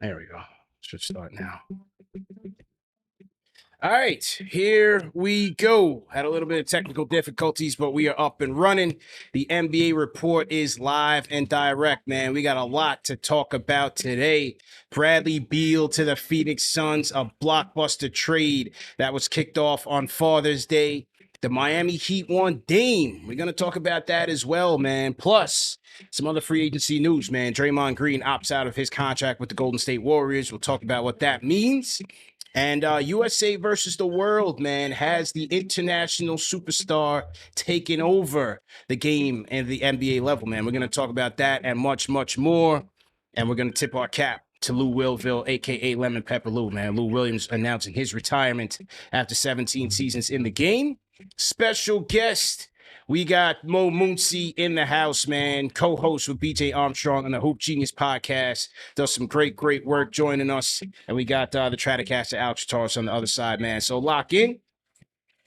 There we go. Should start now. All right, here we go. Had a little bit of technical difficulties, but we are up and running. The NBA report is live and direct, man. We got a lot to talk about today. Bradley Beal to the Phoenix Suns, a blockbuster trade that was kicked off on Father's Day. The Miami Heat won Dame. We're going to talk about that as well, man. Plus, some other free agency news, man. Draymond Green opts out of his contract with the Golden State Warriors. We'll talk about what that means. And USA versus the world, man, has the international superstar taken over the game and the NBA level, man. We're going to talk about that and much, much more. And we're going to tip our cap to Lou Willville, a.k.a. Lemon Pepper Lou, man. Lou Williams announcing his retirement after 17 seasons in the game. Special guest, we got Mo Mooncey in the house, man. Co-host with BJ Armstrong on the Hoop Genius podcast. Does some great work joining us. And we got the Trataros Alex Trataros on the other side, man. So lock in.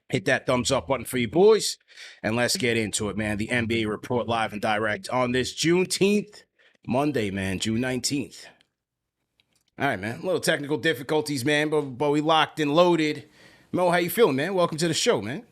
Hit that thumbs up button for you boys. And let's get into it, man. The NBA report live and direct on this Juneteenth, Monday, man, June 19th. All right, man. A little technical difficulties, man, but we locked and loaded. Mo, how you feeling, man? Welcome to the show, man.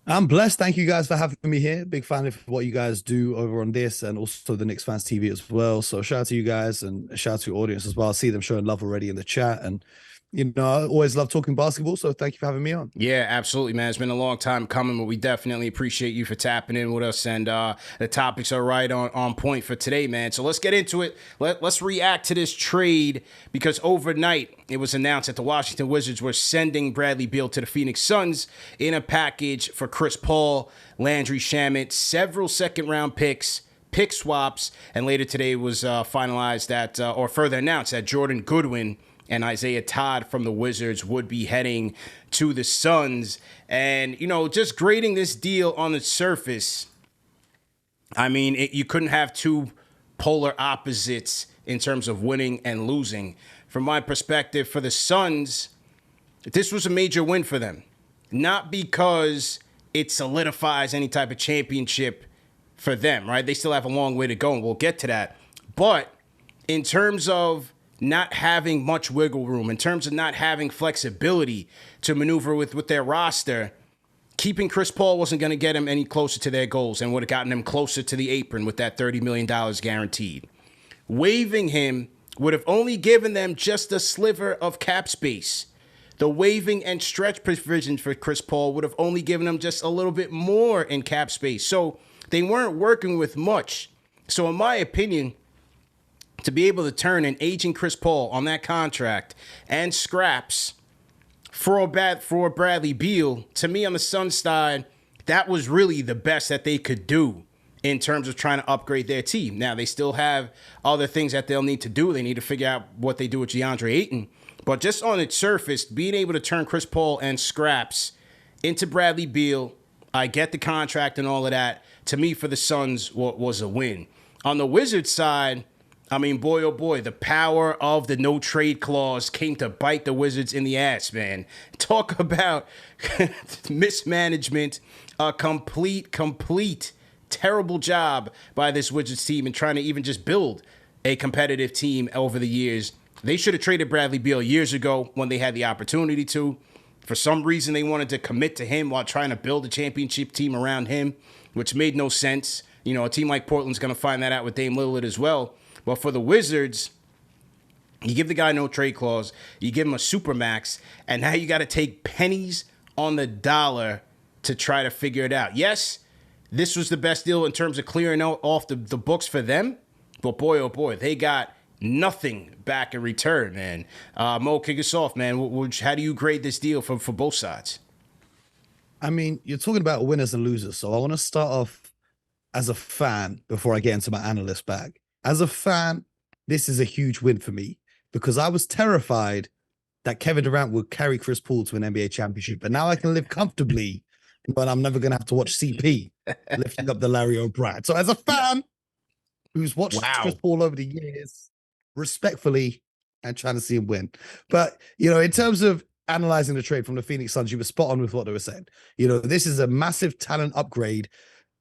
I'm blessed. Thank you guys for having me here. Big fan of what you guys do over on this and also the Knicks Fans TV as well. So shout out to you guys and shout out to your audience as well. I see them showing love already in the chat. And, you know, I always love talking basketball. So thank you for having me on. Yeah, absolutely, man. It's been a long time coming, but we definitely appreciate you for tapping in with us. And the topics are right on point for today, man. So let's get into it. Let's react to this trade because overnight it was announced that the Washington Wizards were sending Bradley Beal to the Phoenix Suns in a package for Chris Paul, Landry Shamet, several second-round picks, pick swaps, and later today was finalized that, or further announced that Jordan Goodwin and Isaiah Todd from the Wizards would be heading to the Suns. And, you know, just grading this deal on the surface, I mean, you couldn't have two polar opposites in terms of winning and losing. From my perspective, for the Suns, this was a major win for them. Not because it solidifies any type of championship for them, right? They still have a long way to go, and we'll get to that. But in terms of not having much wiggle room, in terms of not having flexibility to maneuver with their roster, keeping Chris Paul wasn't going to get him any closer to their goals and would have gotten them closer to the apron with that $30 million guaranteed. Waiving him would have only given them just a sliver of cap space. The waiving and stretch provisions for Chris Paul would have only given them just a little bit more in cap space. So they weren't working with much. So in my opinion, to be able to turn an aging Chris Paul on that contract and scraps for Bradley Beal, to me on the Suns side, that was really the best that they could do in terms of trying to upgrade their team. Now, they still have other things that they'll need to do. They need to figure out what they do with DeAndre Ayton. But just on its surface, being able to turn Chris Paul and scraps into Bradley Beal, I get the contract and all of that. To me, for the Suns, was a win. On the Wizards side, I mean, boy, oh boy, the power of the no-trade clause came to bite the Wizards in the ass, man. Talk about mismanagement, a complete terrible job by this Wizards team in trying to even just build a competitive team over the years. They should have traded Bradley Beal years ago when they had the opportunity to. For some reason, they wanted to commit to him while trying to build a championship team around him, which made no sense. You know, a team like Portland's going to find that out with Dame Lillard as well. But for the Wizards, you give the guy no trade clause, you give him a supermax, and now you got to take pennies on the dollar to try to figure it out. Yes, this was the best deal in terms of clearing out off the books for them, but boy, oh boy, they got nothing back in return, man. Mo, kick us off, man. How do you grade this deal for both sides? I mean, you're talking about winners and losers, so I want to start off as a fan before I get into my analyst bag. As a fan, this is a huge win for me because I was terrified that Kevin Durant would carry Chris Paul to an NBA championship. But now I can live comfortably, but I'm never going to have to watch CP lifting up the Larry O'Brien. So as a fan who's watched Chris Paul over the years, respectfully, and trying to see him win. But, you know, in terms of analyzing the trade from the Phoenix Suns, you were spot on with what they were saying. You know, this is a massive talent upgrade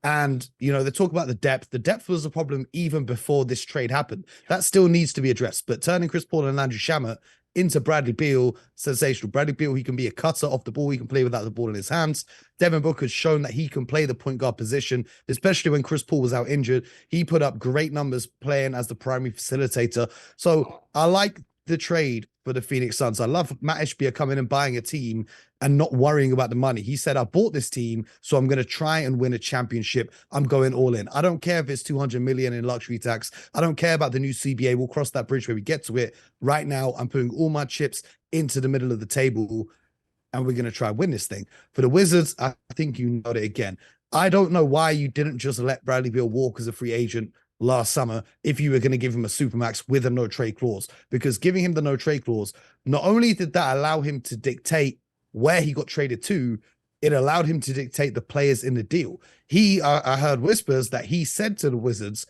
And, they talk about the depth. The depth was a problem even before this trade happened. That still needs to be addressed. But turning Chris Paul and Landry Shamet into Bradley Beal, sensational. Bradley Beal, he can be a cutter off the ball. He can play without the ball in his hands. Devin Booker's shown that he can play the point guard position, especially when Chris Paul was out injured. He put up great numbers playing as the primary facilitator. So I like the trade for the Phoenix Suns. I love Matt Ishbia coming and buying a team and not worrying about the money. He said, I bought this team, so I'm going to try and win a championship. I'm going all in. I don't care if it's 200 million in luxury tax. I don't care about the new CBA. We'll cross that bridge when we get to it. Right now, I'm putting all my chips into the middle of the table, and we're going to try and win this thing. For the Wizards, I think you know it again. I don't know why you didn't just let Bradley Beal walk as a free agent last summer if you were going to give him a supermax with a no trade clause, because giving him the no trade clause, not only did that allow him to dictate where he got traded to, it allowed him to dictate the players in the deal. I heard whispers that he said to the Wizards,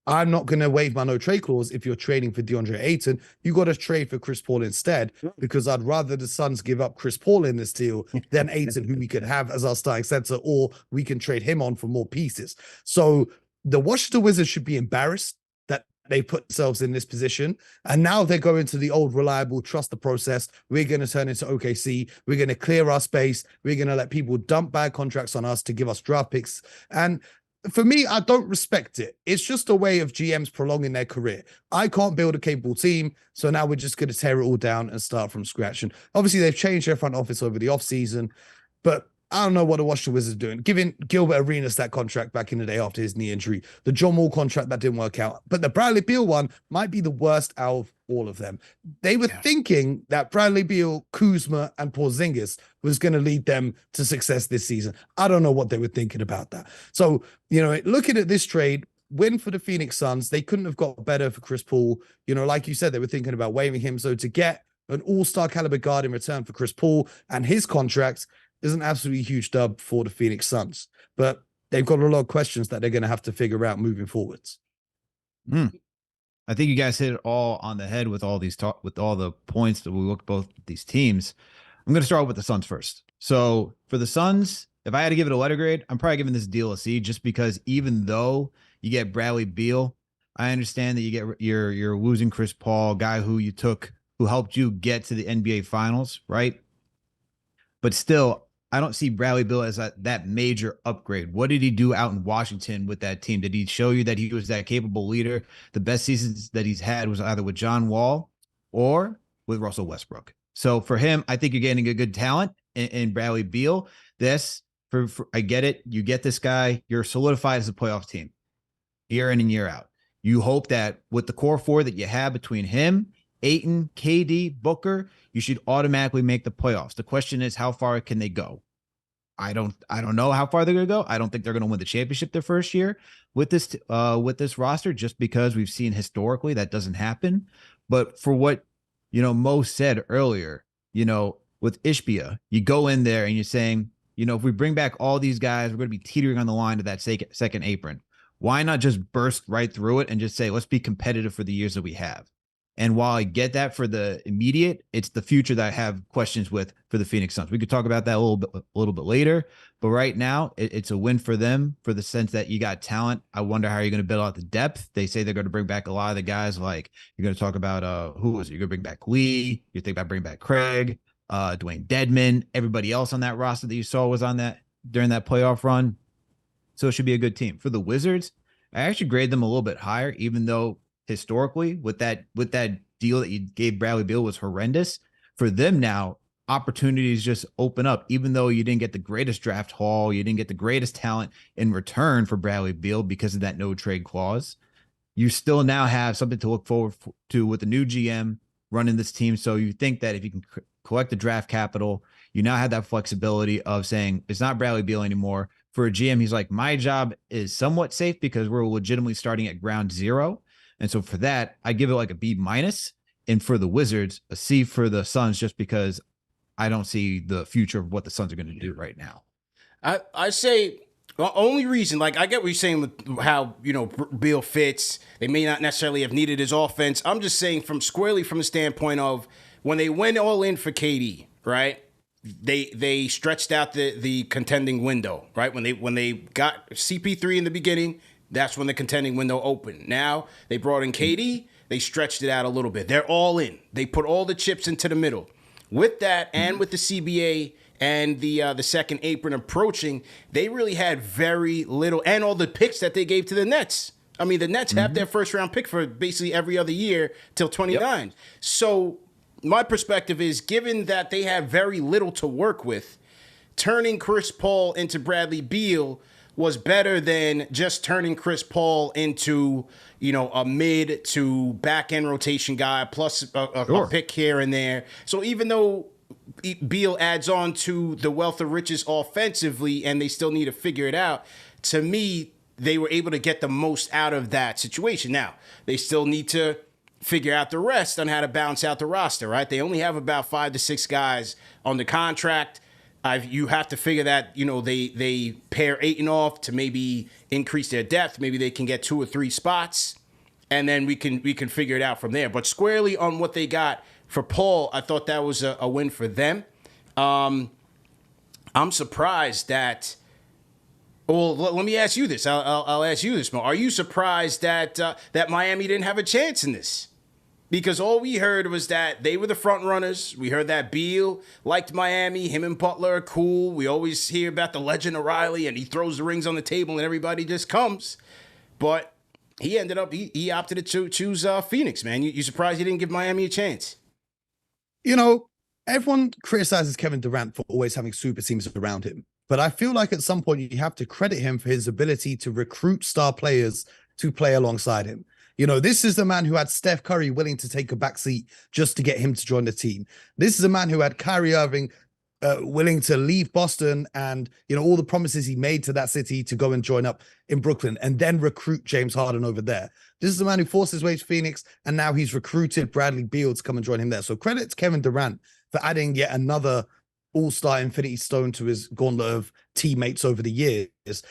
I'm not going to waive my no trade clause if you're trading for DeAndre Ayton. You got to trade for Chris Paul instead, because I'd rather the Suns give up Chris Paul in this deal than Ayton, who we could have as our starting center, or we can trade him on for more pieces. So the Washington Wizards should be embarrassed that they put themselves in this position. And now they're going to the old reliable, trust the process. We're going to turn into OKC. We're going to clear our space. We're going to let people dump bad contracts on us to give us draft picks. And for me, I don't respect it. It's just a way of GMs prolonging their career. I can't build a capable team, so now we're just going to tear it all down and start from scratch. And obviously, they've changed their front office over the offseason, but I don't know what the Washington Wizards are doing. Giving Gilbert Arenas that contract back in the day after his knee injury, the John Wall contract that didn't work out, but the Bradley Beal one might be the worst out of all of them. They were thinking that Bradley Beal, Kuzma, and Porzingis was going to lead them to success this season. I don't know what they were thinking about that. So, looking at this trade, win for the Phoenix Suns, they couldn't have got better for Chris Paul. Like you said, they were thinking about waiving him. So to get an all-star caliber guard in return for Chris Paul and his contract is an absolutely huge dub for the Phoenix Suns. But they've got a lot of questions that they're going to have to figure out moving forwards. I think you guys hit it all on the head with all the points that we looked both at these teams. I'm going to start with the Suns first. So for the Suns, if I had to give it a letter grade, I'm probably giving this deal a C, just because even though you get Bradley Beal, I understand that you're losing Chris Paul, guy who helped you get to the NBA Finals, right? But still, I don't see Bradley Beal as that major upgrade. What did he do out in Washington with that team? Did he show you that he was that capable leader? The best seasons that he's had was either with John Wall or with Russell Westbrook. So for him, I think you're getting a good talent in Bradley Beal. I get it. You get this guy. You're solidified as a playoff team year in and year out. You hope that with the core four that you have between him, Ayton, KD, Booker, you should automatically make the playoffs. The question is, how far can they go? I don't know how far they're going to go. I don't think they're going to win the championship their first year with this roster, just because we've seen historically that doesn't happen. But for what, Mo said earlier, with Ishbia, you go in there and you're saying, if we bring back all these guys, we're going to be teetering on the line to that second apron. Why not just burst right through it and just say, let's be competitive for the years that we have? And while I get that for the immediate, it's the future that I have questions with for the Phoenix Suns. We could talk about that a little bit later, but right now it's a win for them, for the sense that you got talent. I wonder how you're going to build out the depth. They say they're going to bring back a lot of the guys. Like, you're going to talk about who was it? You're going to bring back Lee. You think about bringing back Craig, Dwayne Dedman. Everybody else on that roster that you saw was on that during that playoff run. So it should be a good team. For the Wizards, I actually grade them a little bit higher, even though historically with that deal that you gave Bradley Beal was horrendous. For them now, opportunities just open up. Even though you didn't get the greatest draft haul, you didn't get the greatest talent in return for Bradley Beal because of that no trade clause, you still now have something to look forward to with the new GM running this team. So you think that if you can collect the draft capital, you now have that flexibility of saying it's not Bradley Beal anymore. For a GM, he's like, my job is somewhat safe because we're legitimately starting at ground zero. And so for that, I give it like a B minus. And for the Wizards, a C for the Suns, just because I don't see the future of what the Suns are going to do right now. I say the only reason, like, I get what you're saying with how, Beal fits. They may not necessarily have needed his offense. I'm just saying from the standpoint of when they went all in for KD, right? they stretched out the contending window, right? When they got CP3 in the beginning, that's when the contending window opened. Now they brought in KD, they stretched it out a little bit. They're all in. They put all the chips into the middle. With that, and with the CBA and the second apron approaching, they really had very little, and all the picks that they gave to the Nets. I mean, the Nets have their first round pick for basically every other year till 29. Yep. So my perspective is, given that they have very little to work with, turning Chris Paul into Bradley Beal was better than just turning Chris Paul into, a mid to back end rotation guy plus a pick here and there. So even though Beal adds on to the wealth of riches offensively and they still need to figure it out, to me, they were able to get the most out of that situation. Now, they still need to figure out the rest on how to balance out the roster, right? They only have about 5 to 6 guys on the contract. You have to figure that, they pair Ayton off to maybe increase their depth. Maybe they can get 2 or 3 spots, and then we can figure it out from there. But squarely on what they got for Paul, I thought that was a win for them. I'm surprised that. Well, let me ask you this. I'll ask you this, Mo. Are you surprised that that Miami didn't have a chance in this? Because all we heard was that they were the front runners. We heard that Beal liked Miami. Him and Butler are cool. We always hear about the legend of Riley, and he throws the rings on the table, and everybody just comes. But he ended up, he opted to choose Phoenix, man. You surprised he didn't give Miami a chance? Everyone criticizes Kevin Durant for always having super teams around him. But I feel like at some point you have to credit him for his ability to recruit star players to play alongside him. This is the man who had Steph Curry willing to take a backseat just to get him to join the team. This is a man who had Kyrie Irving willing to leave Boston and, all the promises he made to that city to go and join up in Brooklyn and then recruit James Harden over there. This is a man who forced his way to Phoenix, and now he's recruited Bradley Beal to come and join him there. So credit to Kevin Durant for adding yet another all-star Infinity Stone to his gauntlet of teammates over the years.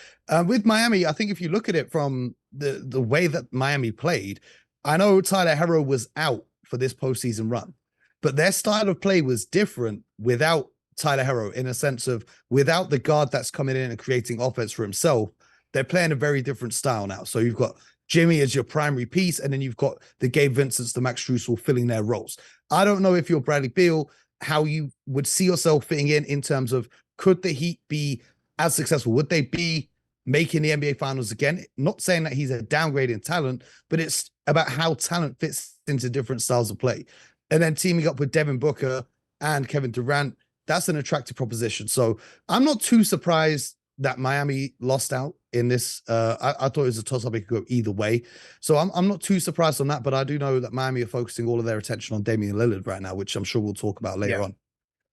With Miami, I think if you look at it from the way that Miami played, I know Tyler Herro was out for this postseason run, but their style of play was different without Tyler Herro, in a sense of without the guard that's coming in and creating offense for himself. They're playing a very different style now. So you've got Jimmy as your primary piece, and then you've got the Gabe Vincents, the Max Strusel filling their roles. I don't know if you're Bradley Beal, how you would see yourself fitting in terms of, could the Heat be as successful? Would they be making the NBA Finals again? Not saying that he's a downgrade in talent, but it's about how talent fits into different styles of play. And then teaming up with Devin Booker and Kevin Durant, that's an attractive proposition. So I'm not too surprised that Miami lost out in this. I thought it was a toss-up. It could go either way. So I'm not too surprised on that, but I do know that Miami are focusing all of their attention on Damian Lillard right now, which I'm sure we'll talk about later on.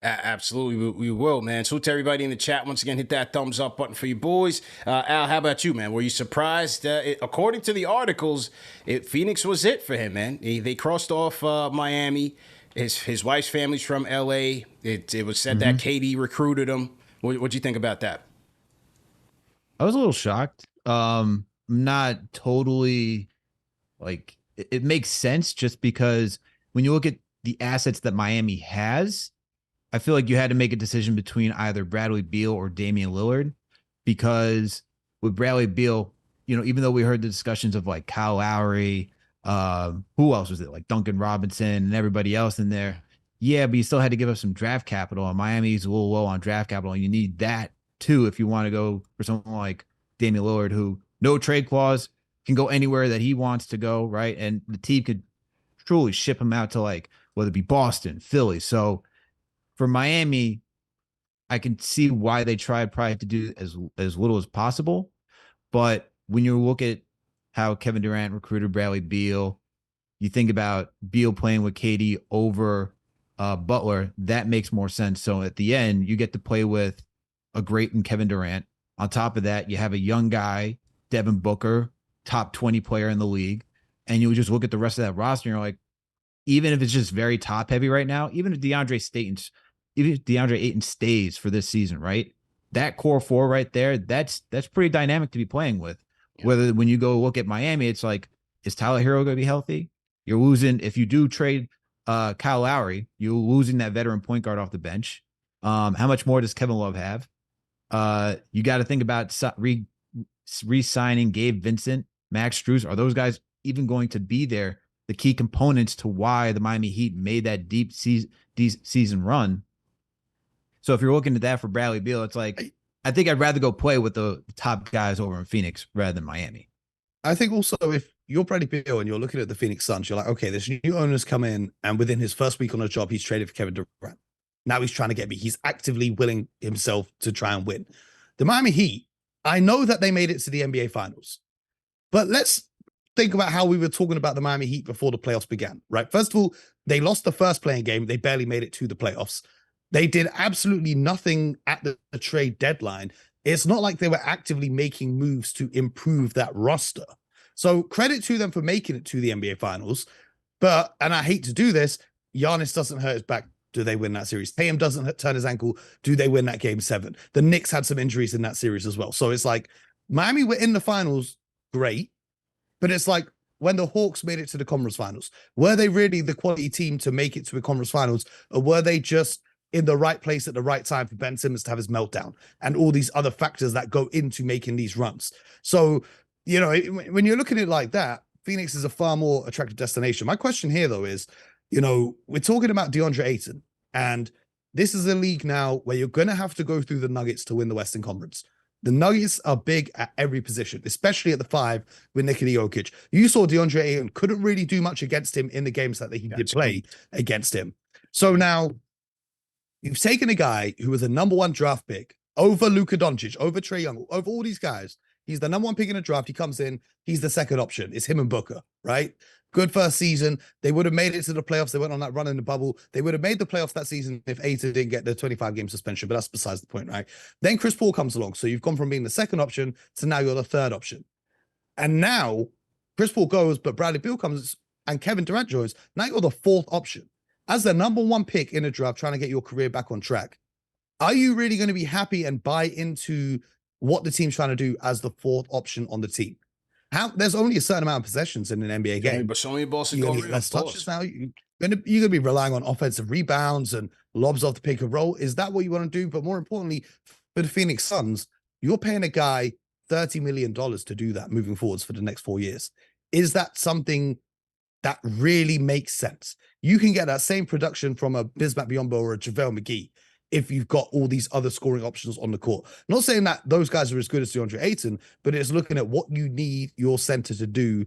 Absolutely, we will, man. So to everybody in the chat, once again, hit that thumbs up button for you boys. Al, how about you, man? Were you surprised? According to the articles, Phoenix was it for him, man. They crossed off Miami. His wife's family's from LA. It was said that KD recruited him. What'd you think about that? I was a little shocked. Not totally like it makes sense, just because when you look at the assets that Miami has, I feel like you had to make a decision between either Bradley Beal or Damian Lillard, because with Bradley Beal, even though we heard the discussions of like Kyle Lowry, who else was it? Like Duncan Robinson and everybody else in there. Yeah, but you still had to give up some draft capital, and Miami's a little low on draft capital, and you need that too if you want to go for someone like Damian Lillard, who no trade clause, can go anywhere that he wants to go, right? And the team could truly ship him out to, like, whether it be Boston, Philly. So for Miami, I can see why they tried probably to do as little as possible. But when you look at how Kevin Durant recruited Bradley Beal, you think about Beal playing with KD over Butler, that makes more sense. So at the end, you get to play with a great and Kevin Durant. On top of that, you have a young guy, Devin Booker, top 20 player in the league. And you just look at the rest of that roster, and you're like, even if it's just very top heavy right now, even if DeAndre Ayton stays for this season, right? That core four right there, that's pretty dynamic to be playing with. Yeah. Whether when you go look at Miami, it's like, is Tyler Hero going to be healthy? You're losing, if you do trade Kyle Lowry, you're losing that veteran point guard off the bench. How much more does Kevin Love have? You got to think about re-signing Gabe Vincent, Max Strus. Are those guys even going to be there? The key components to why the Miami Heat made that deep season run. So if you're looking at that for Bradley Beal, it's like, I think I'd rather go play with the top guys over in Phoenix rather than Miami. I think also if you're Bradley Beal and you're looking at the Phoenix Suns, you're like, okay, this new owner's come in, and within his first week on the job, he's traded for Kevin Durant. Now he's trying to get me. He's actively willing himself to try and win. The Miami Heat, I know that they made it to the NBA Finals, but let's think about how we were talking about the Miami Heat before the playoffs began, right? First of all, they lost the first playing game. They barely made it to the playoffs. They did absolutely nothing at the trade deadline. It's not like they were actively making moves to improve that roster. So credit to them for making it to the NBA Finals. But, and I hate to do this, Giannis doesn't hurt his back. Do they win that series? Tatum doesn't turn his ankle. Do they win that game 7? The Knicks had some injuries in that series as well. So it's like Miami were in the finals, great. But it's like when the Hawks made it to the conference finals, were they really the quality team to make it to a conference finals? Or were they just in the right place at the right time for Ben Simmons to have his meltdown and all these other factors that go into making these runs? So, you know, when you're looking at it like that, Phoenix is a far more attractive destination. My question here, though, is, you know, we're talking about DeAndre Ayton, and this is a league now where you're going to have to go through the Nuggets to win the Western Conference. The Nuggets are big at every position, especially at the 5 with Nikola Jokic. You saw DeAndre Ayton couldn't really do much against him in the games that he did play against him. So now you've taken a guy who was a number 1 draft pick over Luka Doncic, over Trae Young, over all these guys. He's the number 1 pick in the draft. He comes in. He's the second option. It's him and Booker, right? Good first season. They would have made it to the playoffs. They went on that run in the bubble. They would have made the playoffs that season if Ayton didn't get the 25-game suspension, but that's besides the point, right? Then Chris Paul comes along. So you've gone from being the second option to now you're the third option. And now Chris Paul goes, but Bradley Beal comes and Kevin Durant joins. Now you're the 4th option. As the number 1 pick in a draft, trying to get your career back on track, are you really going to be happy and buy into what the team's trying to do as the 4th option on the team? There's only a certain amount of possessions in an NBA game. But so many balls to go. Less touches now. You're gonna be relying on offensive rebounds and lobs off the pick and roll. Is that what you want to do? But more importantly, for the Phoenix Suns, you're paying a guy $30 million to do that moving forwards for the next 4 years. Is that something that really makes sense? You can get that same production from a Bismack Biyombo or a JaVale McGee if you've got all these other scoring options on the court. Not saying that those guys are as good as DeAndre Ayton, but it's looking at what you need your center to do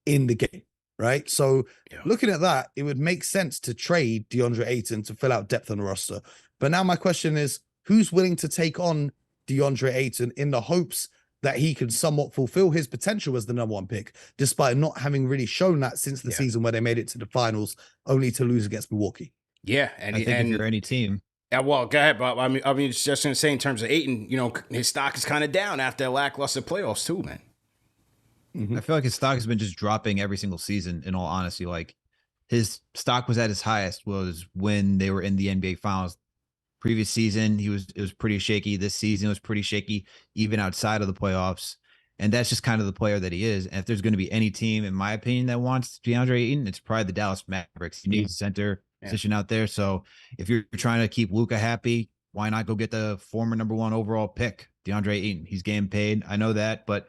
in the game, right? So looking at that, it would make sense to trade DeAndre Ayton to fill out depth on the roster. But now my question is, who's willing to take on DeAndre Ayton in the hopes that he can somewhat fulfill his potential as the number 1 pick, despite not having really shown that since the season where they made it to the finals, only to lose against Milwaukee? Yeah, and I think if you're any team. Yeah, well, go ahead, Bob. I mean, it's just going to say in terms of Ayton, you know, his stock is kind of down after a lackluster playoffs too, man. I feel like his stock has been just dropping every single season, in all honesty. Like, his stock was at its highest was when they were in the NBA Finals. Previous season, it was pretty shaky. This season was pretty shaky, even outside of the playoffs. And that's just kind of the player that he is. And if there's going to be any team, in my opinion, that wants DeAndre Ayton, it's probably the Dallas Mavericks. He needs a center position out there. So if you're trying to keep Luka happy, why not go get the former number 1 overall pick, DeAndre Ayton? He's getting paid. I know that, but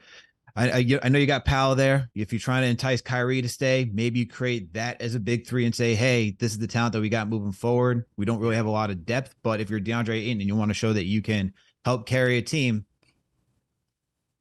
I know you got Powell there. If you're trying to entice Kyrie to stay, maybe you create that as a big 3 and say, hey, this is the talent that we got moving forward. We don't really have a lot of depth, but if you're DeAndre Ayton and you want to show that you can help carry a team,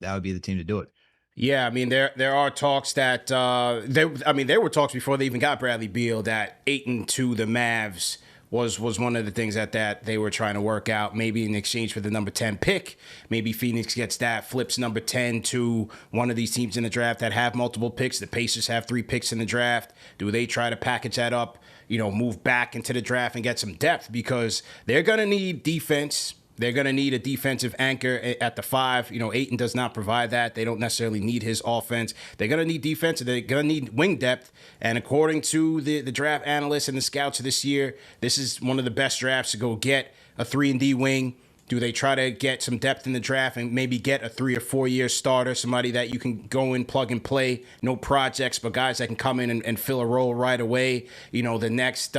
that would be the team to do it. Yeah, I mean, there are talks that there were talks before they even got Bradley Beal that Ayton to the Mavs was one of the things that they were trying to work out, maybe in exchange for the number 10 pick. Maybe Phoenix gets that, flips number 10 to one of these teams in the draft that have multiple picks. The Pacers have 3 picks in the draft. Do they try to package that up, you know, move back into the draft and get some depth? Because they're going to need defense. They're going to need a defensive anchor at the 5. You know, Ayton does not provide that. They don't necessarily need his offense. They're going to need defense, and they're going to need wing depth. And according to the draft analysts and the scouts this year, this is one of the best drafts to go get a 3-and-D wing. Do they try to get some depth in the draft and maybe get a 3 or 4 year starter, somebody that you can go in, plug and play, no projects, but guys that can come in and fill a role right away? You know, the next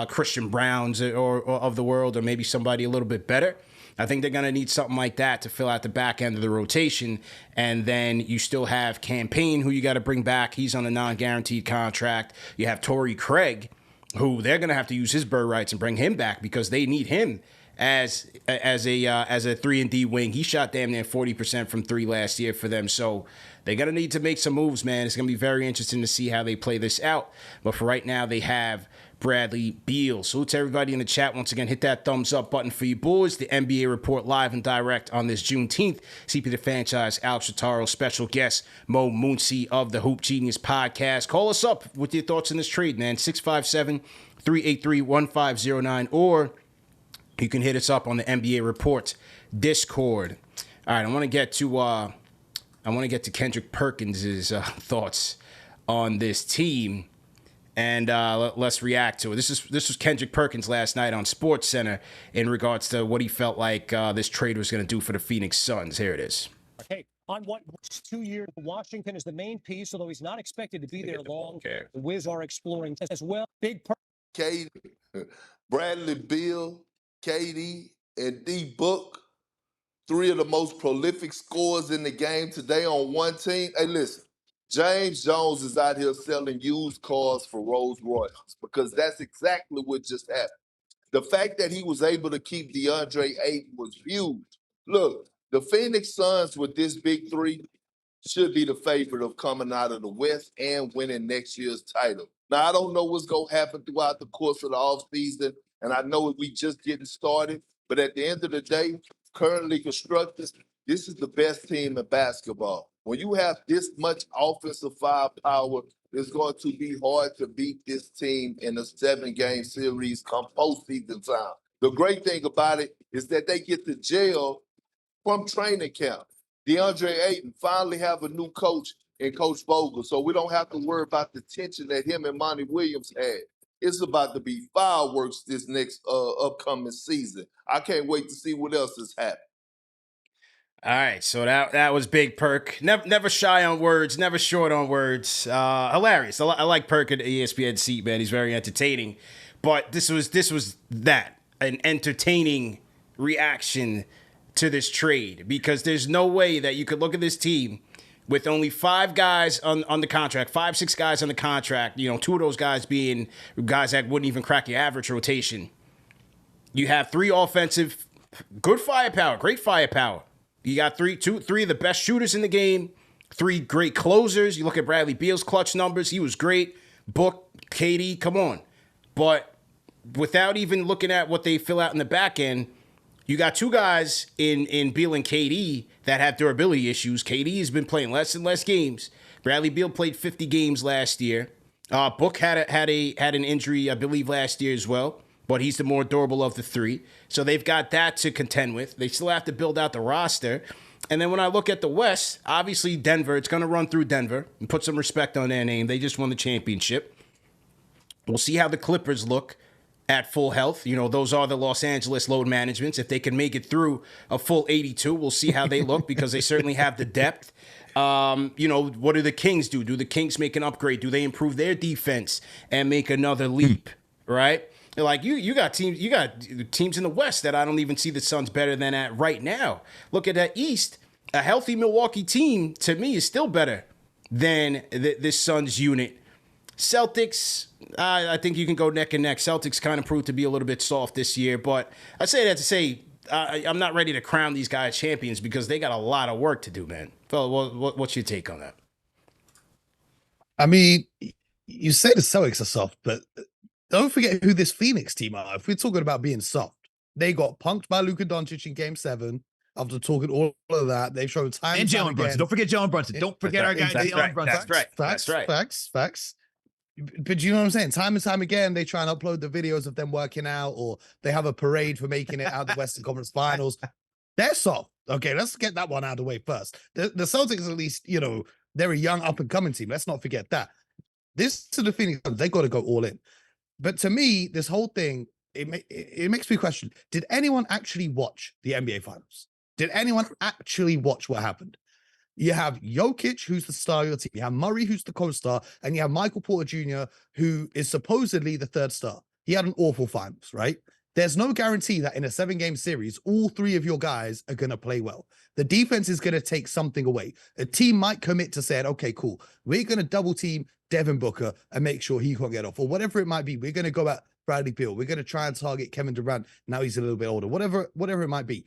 Christian Browns or of the world, or maybe somebody a little bit better. I think they're going to need something like that to fill out the back end of the rotation. And then you still have Campaign, who you got to bring back. He's on a non-guaranteed contract. You have Torrey Craig, who they're going to have to use his bird rights and bring him back because they need him as a 3-and-D wing. He shot damn near 40% from 3 last year for them. So they're going to need to make some moves, man. It's going to be very interesting to see how they play this out. But for right now, they have Bradley Beal. Salute to everybody in the chat. Once again, hit that thumbs up button for you boys. The NBA report live and direct on this Juneteenth. CP the Fanchise Alex Trataros, special guest Mo Mooncey of the Hoop Genius podcast. Call us up with your thoughts on this trade, man. 657-383-1509, or you can hit us up on the NBA report Discord. All right, I want to get to Kendrick Perkins' thoughts on this team. And let's react to it. This was Kendrick Perkins last night on SportsCenter in regards to what he felt like this trade was going to do for the Phoenix Suns. Here it is. Okay, on what 2 years, Washington is the main piece, although he's not expected to be there long. The Wiz are exploring as well. KD, Bradley Beal, KD, and D Book, 3 of the most prolific scorers in the game today on one team. Hey, listen. James Jones is out here selling used cars for Rolls Royces because that's exactly what just happened. The fact that he was able to keep DeAndre Ayton was huge. Look, the Phoenix Suns with this big 3 should be the favorite of coming out of the West and winning next year's title. Now, I don't know what's going to happen throughout the course of the offseason, and I know we just getting started, but at the end of the day, currently constructed, this is the best team in basketball. When you have this much offensive firepower, it's going to be hard to beat this team in a 7-game series come postseason time. The great thing about it is that they get to jail from training camp. DeAndre Ayton finally have a new coach in Coach Vogel, so we don't have to worry about the tension that him and Monty Williams had. It's about to be fireworks this next upcoming season. I can't wait to see what else is happening. All right, so that was Big Perk. Never shy on words, never short on words. Hilarious. I like Perk at the ESPN seat, man. He's very entertaining. But this was an entertaining reaction to this trade, because there's no way that you could look at this team with only 5 guys on the contract, 5-6 guys on the contract. 2 of those guys being guys that wouldn't even crack your average rotation. You have 3 offensive, good firepower, great firepower. You got 3 of the best shooters in the game, 3 great closers. You look at Bradley Beal's clutch numbers. He was great. Book, KD, come on. But without even looking at what they fill out in the back end, you got 2 guys in Beal and KD that have durability issues. KD has been playing less and less games. Bradley Beal played 50 games last year. Book had an injury, I believe, last year as well, but he's the more durable of the 3. So they've got that to contend with. They still have to build out the roster. And then when I look at the West, obviously Denver, it's going to run through Denver and put some respect on their name. They just won the championship. We'll see how the Clippers look at full health. Those are the Los Angeles load managements. If they can make it through a full 82, we'll see how they look, because they certainly have the depth. What do the Kings do? Do the Kings make an upgrade? Do they improve their defense and make another leap, right? Like you got teams in the West that I don't even see the Suns better than at right now. Look at that East. A healthy Milwaukee team, to me, is still better than this Suns unit. Celtics, I think you can go neck and neck. Celtics kind of proved to be a little bit soft this year, but I say that to say I'm not ready to crown these guys champions, because they got a lot of work to do, man. Phil, what's your take on that? I mean, you say the Celtics are soft, but don't forget who this Phoenix team are. If we're talking about being soft, they got punked by Luka Doncic in Game 7. After talking all of that, they've shown time and Jalen again. Brunson. Don't forget Jalen Brunson. Don't forget our guy, Jalen Brunson. That's right. Facts. But you know what I'm saying? Time and time again, they try and upload the videos of them working out, or they have a parade for making it out the Western Conference Finals. They're soft. Okay, let's get that one out of the way first. The Celtics, at least, they're a young up-and-coming team. Let's not forget that. This to the Phoenix Suns, they got to go all in. But to me, this whole thing, it makes me question, did anyone actually watch the NBA Finals? Did anyone actually watch what happened? You have Jokic, who's the star of your team. You have Murray, who's the co-star, and you have Michael Porter Jr., who is supposedly the third star. He had an awful finals, right? There's no guarantee that in a 7-game series, all 3 of your guys are going to play well. The defense is going to take something away. A team might commit to saying, okay, cool, we're going to double team Devin Booker and make sure he can't get off, or whatever it might be. We're going to go at Bradley Beal. We're going to try and target Kevin Durant. Now he's a little bit older, whatever it might be.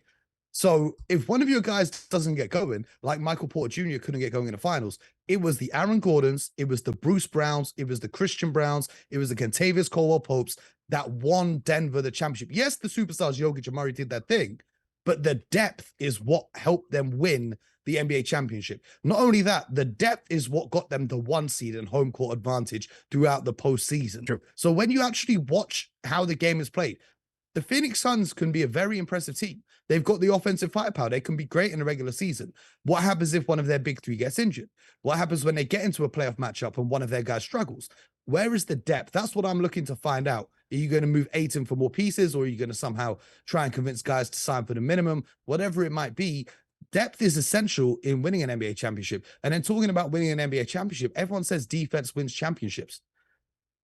So if one of your guys doesn't get going, like Michael Porter Jr. couldn't get going in the finals, it was the Aaron Gordons, it was the Bruce Browns, it was the Christian Browns, it was the Kentavious Caldwell-Popes that won Denver the championship. Yes, the superstars Jokic and Murray did that thing, but the depth is what helped them win the NBA championship. Not only that, the depth is what got them the 1 seed and home court advantage throughout the postseason. True. So when you actually watch how the game is played, the Phoenix Suns can be a very impressive team. They've got the offensive firepower. They can be great in the regular season. What happens if one of their big 3 gets injured? What happens when they get into a playoff matchup and one of their guys struggles? Where is the depth? That's what I'm looking to find out. Are you going to move Ayton for more pieces, or are you going to somehow try and convince guys to sign for the minimum? Whatever it might be, depth is essential in winning an NBA championship. And then talking about winning an NBA championship, everyone says defense wins championships.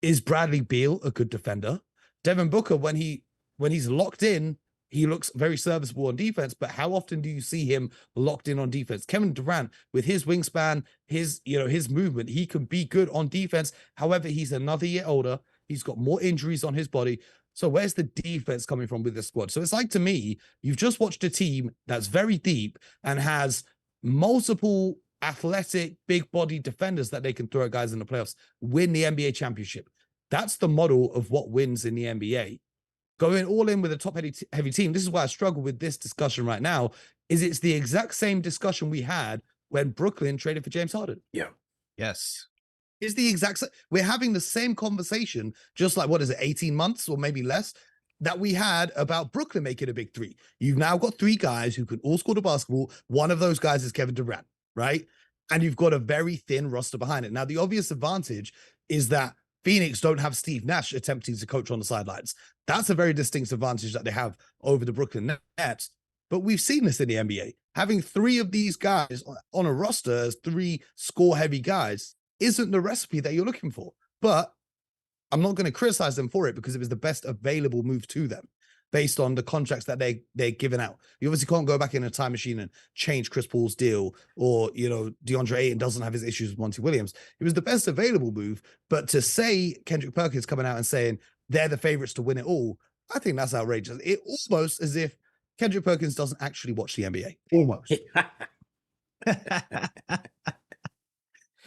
Is Bradley Beal a good defender? Devin Booker, when he's locked in, he looks very serviceable on defense, but how often do you see him locked in on defense? Kevin Durant, with his wingspan, his movement, he can be good on defense. However, he's another year older. He's got more injuries on his body. So where's the defense coming from with this squad? So it's like, to me, you've just watched a team that's very deep and has multiple athletic, big body defenders that they can throw at guys in the playoffs, win the NBA championship. That's the model of what wins in the NBA. Going all in with a top-heavy team, this is why I struggle with this discussion right now, is it's the exact same discussion we had when Brooklyn traded for James Harden. Yeah. Yes. It's the exact same. We're having the same conversation, just like, 18 months or maybe less, that we had about Brooklyn making a big 3. You've now got 3 guys who can all score the basketball. One of those guys is Kevin Durant, right? And you've got a very thin roster behind it. Now, the obvious advantage is that Phoenix don't have Steve Nash attempting to coach on the sidelines. That's a very distinct advantage that they have over the Brooklyn Nets. But we've seen this in the NBA. Having 3 of these guys on a roster as 3 score-heavy guys isn't the recipe that you're looking for. But I'm not going to criticize them for it, because it was the best available move to them based on the contracts that they're giving out. You obviously can't go back in a time machine and change Chris Paul's deal, or, DeAndre Ayton doesn't have his issues with Monty Williams. It was the best available move. But to say Kendrick Perkins coming out and saying they're the favorites to win it all, I think that's outrageous. It almost as if Kendrick Perkins doesn't actually watch the NBA. Almost.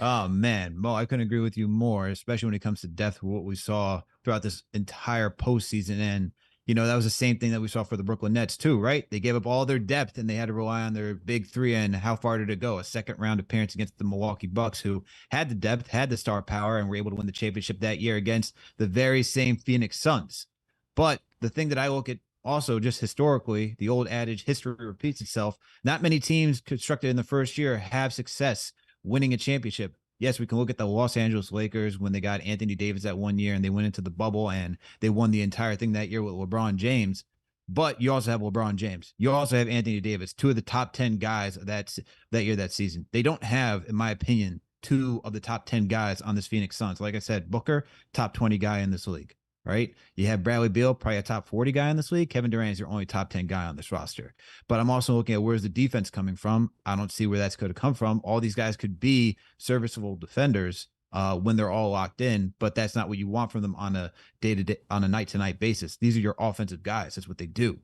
Oh, man, Mo, I couldn't agree with you more, especially when it comes to depth, what we saw throughout this entire postseason. And, that was the same thing that we saw for the Brooklyn Nets too, right? They gave up all their depth and they had to rely on their big 3. And how far did it go? A 2nd-round appearance against the Milwaukee Bucks, who had the depth, had the star power, and were able to win the championship that year against the very same Phoenix Suns. But the thing that I look at also, just historically, the old adage, history repeats itself. Not many teams constructed in the first year have success winning a championship. Yes, we can look at the Los Angeles Lakers when they got Anthony Davis that one year and they went into the bubble and they won the entire thing that year with LeBron James. But you also have LeBron James. You also have Anthony Davis, 2 of the top 10 guys that year, that season. They don't have, in my opinion, 2 of the top 10 guys on this Phoenix Suns. Like I said, Booker, top 20 guy in this league, right? You have Bradley Beal, probably a top 40 guy in this league. Kevin Durant is your only top 10 guy on this roster. But I'm also looking at where's the defense coming from. I don't see where that's going to come from. All these guys could be serviceable defenders when they're all locked in, but that's not what you want from them on a day-to-day, on a night-to-night basis. These are your offensive guys. That's what they do.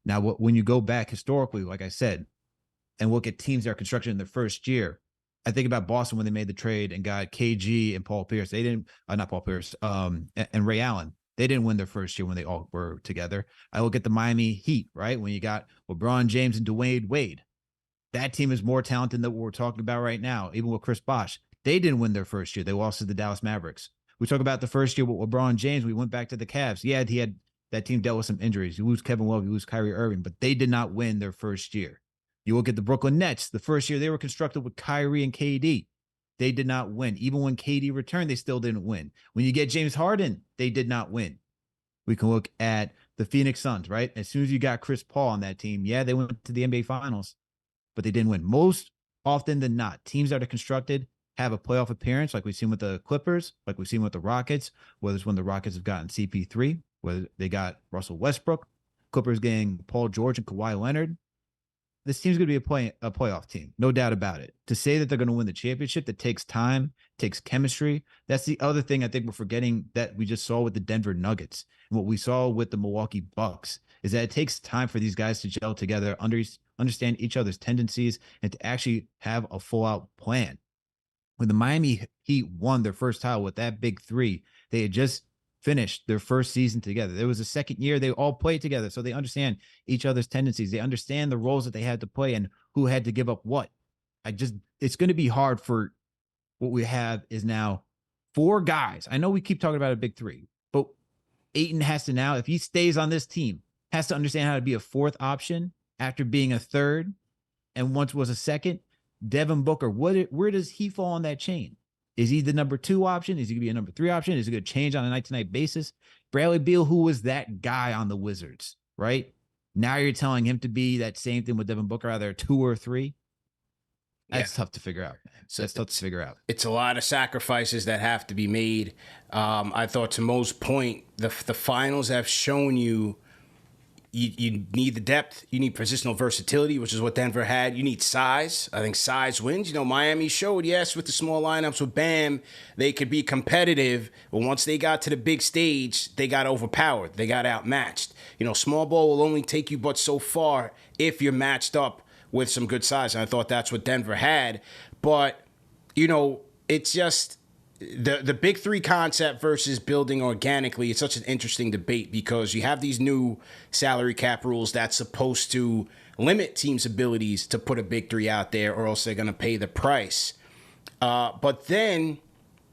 Now, when you go back historically, like I said, and look at teams that are constructed in their first year, I think about Boston when they made the trade and got KG and Paul Pierce. They didn't, not Paul Pierce, and Ray Allen. They didn't win their first year when they all were together. I look at the Miami Heat, right? When you got LeBron James and Dwayne Wade. That team is more talented than what we're talking about right now, even with Chris Bosh. They didn't win their first year. They lost to the Dallas Mavericks. We talk about the first year with LeBron James. We went back to the Cavs. Yeah, that team dealt with some injuries. You lose Kevin Love, you lose Kyrie Irving, but they did not win their first year. You look at the Brooklyn Nets. The first year they were constructed with Kyrie and KD. They did not win. Even when KD returned, they still didn't win. When you get James Harden, they did not win. We can look at the Phoenix Suns, right? As soon as you got Chris Paul on that team, yeah, they went to the NBA Finals, but they didn't win. Most often than not, teams that are constructed have a playoff appearance, like we've seen with the Clippers, like we've seen with the Rockets, whether it's when the Rockets have gotten CP3, whether they got Russell Westbrook, Clippers getting Paul George and Kawhi Leonard. This team's going to be a playoff team, no doubt about it. To say that they're going to win the championship, that takes time, takes chemistry. That's the other thing I think we're forgetting that we just saw with the Denver Nuggets and what we saw with the Milwaukee Bucks is that it takes time for these guys to gel together, understand each other's tendencies, and to actually have a full-out plan. When the Miami Heat won their first title with that big three, they had just finished their first season together. There was a second year, they all played together, so they understand each other's tendencies. They understand the roles that they had to play and who had to give up what. It's going to be hard for what we have is now 4 guys. I know we keep talking about a big three, but Ayton has to now, if he stays on this team, has to understand how to be a 4th option after being a 3rd and once was a 2nd. Devin Booker, where does he fall on that chain? Is he the number 2 option? Is he going to be a number 3 option? Is he going to change on a night-to-night basis? Bradley Beal, who was that guy on the Wizards, right? Now you're telling him to be that same thing with Devin Booker, either 2 or 3. That's tough to figure out. So that's tough to figure out. It's a lot of sacrifices that have to be made. I thought to Mo's point, the finals have shown you need the depth. You need positional versatility, which is what Denver had. You need size. I think size wins. Miami showed, yes, with the small lineups with Bam, they could be competitive. But once they got to the big stage, they got overpowered. They got outmatched. Small ball will only take you but so far if you're matched up with some good size. And I thought that's what Denver had. But, it's just the big three concept versus building organically. It's such an interesting debate because you have these new salary cap rules that's supposed to limit teams' abilities to put a big three out there or else they're going to pay the price. But then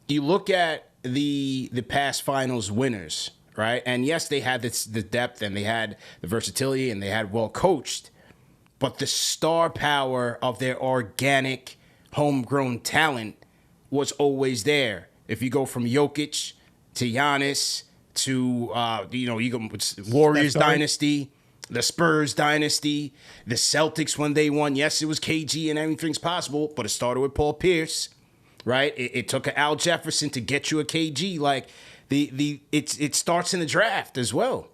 you look at the past finals winners, right? And yes, they had the depth and they had the versatility and they had well coached, but the star power of their organic homegrown talent was always there. If you go from Jokic to Giannis to you go Warriors dynasty, the Spurs dynasty, the Celtics when they won. Yes, it was KG and everything's possible, but it started with Paul Pierce, right? It took an Al Jefferson to get you a KG. Like it starts in the draft as well,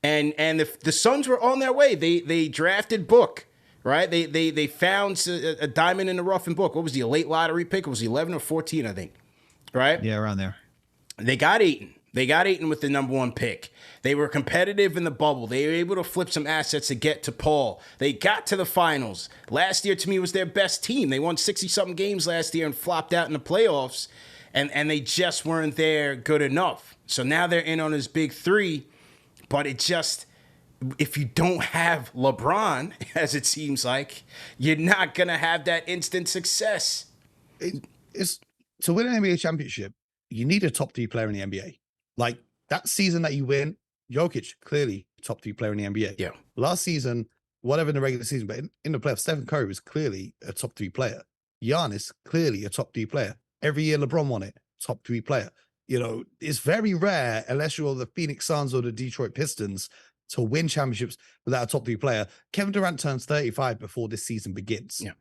and the Suns were on their way. They drafted Book. Right, they found a diamond in the rough in Book. What was the late lottery pick? It was 11 or 14, I think. Right? Yeah, around there. They got Ayton. They got Ayton with the number 1 pick. They were competitive in the bubble. They were able to flip some assets to get to Paul. They got to the finals. Last year, to me, was their best team. They won 60-something games last year and flopped out in the playoffs, and they just weren't there good enough. So now they're in on this big three, but it just... if you don't have LeBron, as it seems like, you're not going to have that instant success. It's to win an NBA championship, you need a top 3 player in the NBA. Like that season that you win, Jokic, clearly top 3 player in the NBA. Yeah. Last season, whatever in the regular season, but in the playoffs, Stephen Curry was clearly a top 3 player. Giannis, clearly a top 3 player. Every year LeBron won it, top 3 player. It's very rare, unless you're the Phoenix Suns or the Detroit Pistons, to win championships without a top 3 player. Kevin Durant turns 35 before this season begins. Yeah.